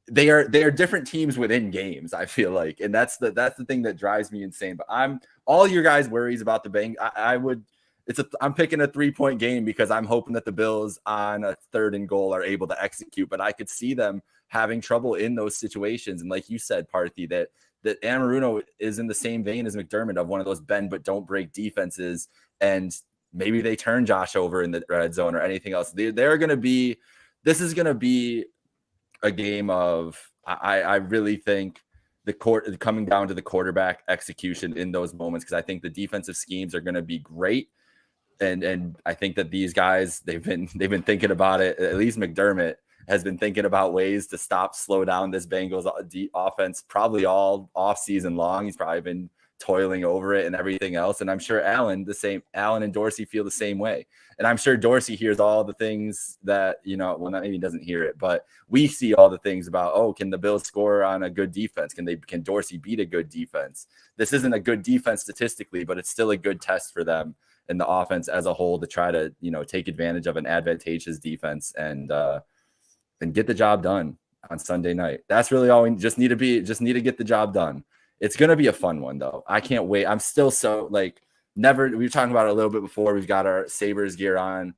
they are different teams within games, I feel like. And that's the thing that drives me insane. But I'm all your guys' worries about the Bengals. I'm picking a 3-point game because I'm hoping that the Bills on a 3rd and goal are able to execute, but I could see them having trouble in those situations. And like you said, Parthy, that Amaruno is in the same vein as McDermott of one of those bend but don't break defenses. And maybe they turn Josh over in the red zone or anything else. This is going to be a game of, I really think coming down to the quarterback execution in those moments, because I think the defensive schemes are going to be great. And I think that these guys, they've been thinking about it. At least McDermott has been thinking about ways to slow down this Bengals offense probably all off season long. He's probably been toiling over it and everything else. And I'm sure Allen and Dorsey feel the same way. And I'm sure Dorsey hears all the things that, maybe he doesn't hear it, but we see all the things about, can the Bills score on a good defense? Can Dorsey beat a good defense? This isn't a good defense statistically, but it's still a good test for them and the offense as a whole to try to, take advantage of an advantageous defense and get the job done on Sunday night. That's really all we just need to get the job done. It's going to be a fun one though. I can't wait. I'm still so we were talking about it a little bit before. We've got our Sabres gear on.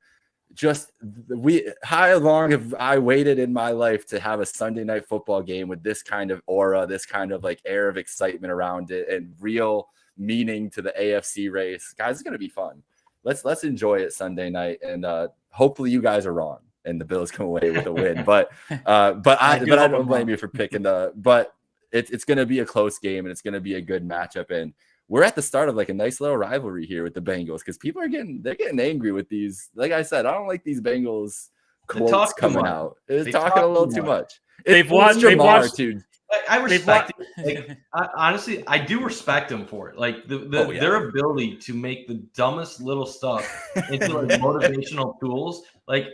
How long have I waited in my life to have a Sunday night football game with this kind of aura, this kind of air of excitement around it and real meaning to the AFC race? Guys, it's going to be fun. Let's enjoy it Sunday night. And hopefully you guys are wrong and the Bills come away with a win, but I don't blame you for picking but it's going to be a close game and it's going to be a good matchup. And we're at the start of a nice little rivalry here with the Bengals because people are getting angry with these. Like I said, I don't like these Bengals quotes coming out. It's talking a little too much. They've watched I respect it. Like, honestly, I do respect them for it. Like their ability to make the dumbest little stuff into like motivational tools. Like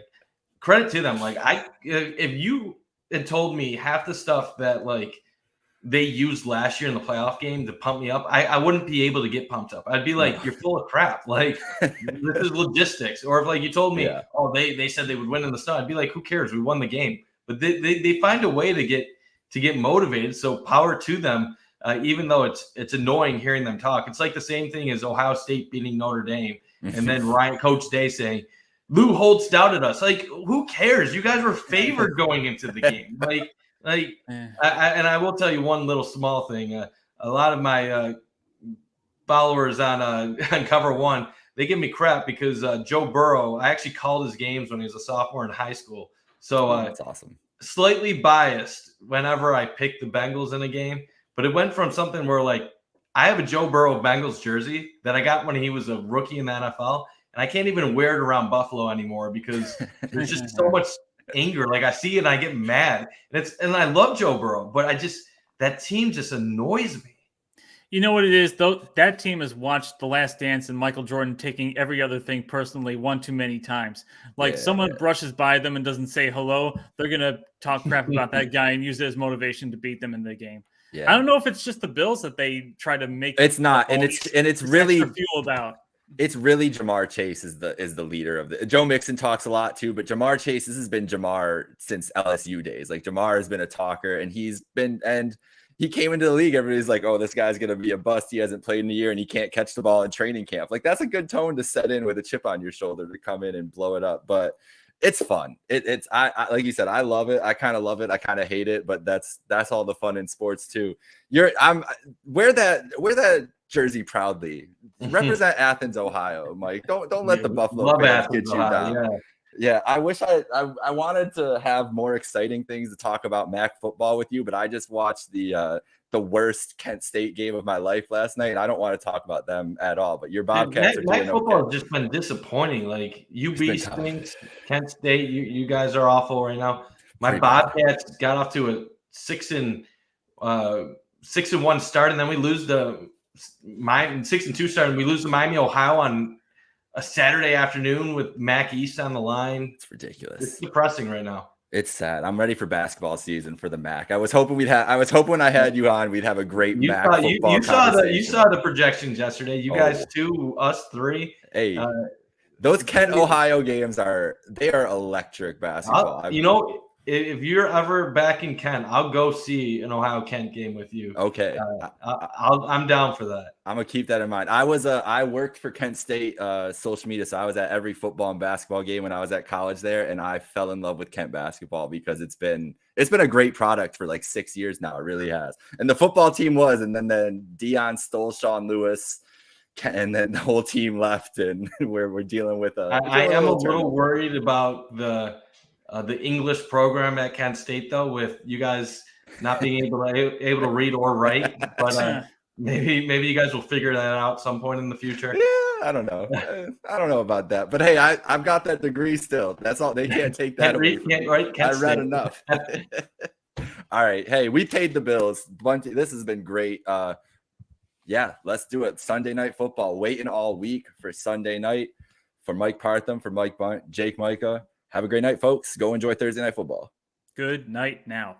credit to them. Like if you had told me half the stuff that like they used last year in the playoff game to pump me up, I wouldn't be able to get pumped up. I'd be like, you're full of crap. Like this is logistics. Or if like you told me, oh, they said they would win in the snow, I'd be like, who cares? We won the game. But they find a way to get motivated. So power to them, even though it's annoying hearing them talk. It's like the same thing as Ohio State beating Notre Dame, and then Coach Day saying, Lou Holtz doubted us. Like, who cares? You guys were favored going into the game. I will tell you one little small thing. A lot of my followers on Cover One, they give me crap because Joe Burrow, I actually called his games when he was a sophomore in high school. So that's awesome. Slightly biased whenever I pick the Bengals in a game, but it went from something where like I have a Joe Burrow Bengals jersey that I got when he was a rookie in the NFL, and I can't even wear it around Buffalo anymore because there's just so much anger. Like I see it and I get mad. And I love Joe Burrow, but that team just annoys me. You know what it is, though? That team has watched The Last Dance and Michael Jordan taking every other thing personally one too many times. Like someone brushes by them and doesn't say hello, they're gonna talk crap about that guy and use it as motivation to beat them in the game. Yeah. I don't know if it's just the Bills that they try to make. It's not, and it's really fueled out. It's really Jamar Chase is the leader of the. Joe Mixon talks a lot too, but Jamar Chase, this has been Jamar since LSU days. Like Jamar has been a talker, and he came into the league. Everybody's like, "Oh, this guy's gonna be a bust. He hasn't played in a year, and he can't catch the ball in training camp." Like that's a good tone to set in with a chip on your shoulder to come in and blow it up. But it's fun. It's I like you said, I love it. I kind of love it. I kind of hate it, but that's all the fun in sports too. Wear that jersey proudly. Represent Athens, Ohio, Mike. Don't let the Buffalo fans get you down. Yeah, I wish I wanted to have more exciting things to talk about MAC football with you, but I just watched the worst Kent State game of my life last night, and I don't want to talk about them at all. But your Bobcats are doing okay. Football has just been disappoining. Like UB stinks, Kent State, you guys are awful right now. My Bobcats got off to a 6-1 start, and then we lose 6-2 start, and we lose to Miami, Ohio on a Saturday afternoon with MAC East on the line. It's ridiculous. It's depressing right now. It's sad. I'm ready for basketball season for the MAC. I was hoping when I had you on, we'd have a great MAC football conversation. You saw the projections yesterday. You guys two, us three. Hey, those Kent, Ohio games are electric basketball. If you're ever back in Kent, I'll go see an Ohio Kent game with you. Okay, I'm down for that. I'm gonna keep that in mind. I worked for Kent State social media, so I was at every football and basketball game when I was at college there, and I fell in love with Kent basketball because it's been a great product for like 6 years now. It really has. And the football team was, and then Dion stole Sean Lewis. And then the whole team left, and we're dealing with I am a little worried about the English program at Kent State, though, with you guys not being able to read or write. But maybe you guys will figure that out some point in the future. Yeah, I don't know. I don't know about that. But hey, I've got that degree still. That's all. They can't take that away from me. I read enough. All right. Hey, we paid the bills. This has been great. Yeah, let's do it. Sunday Night Football. Waiting all week for Sunday night. For Mike Partham, for Mike Bunt, Jake Micah. Have a great night, folks. Go enjoy Thursday Night Football. Good night now.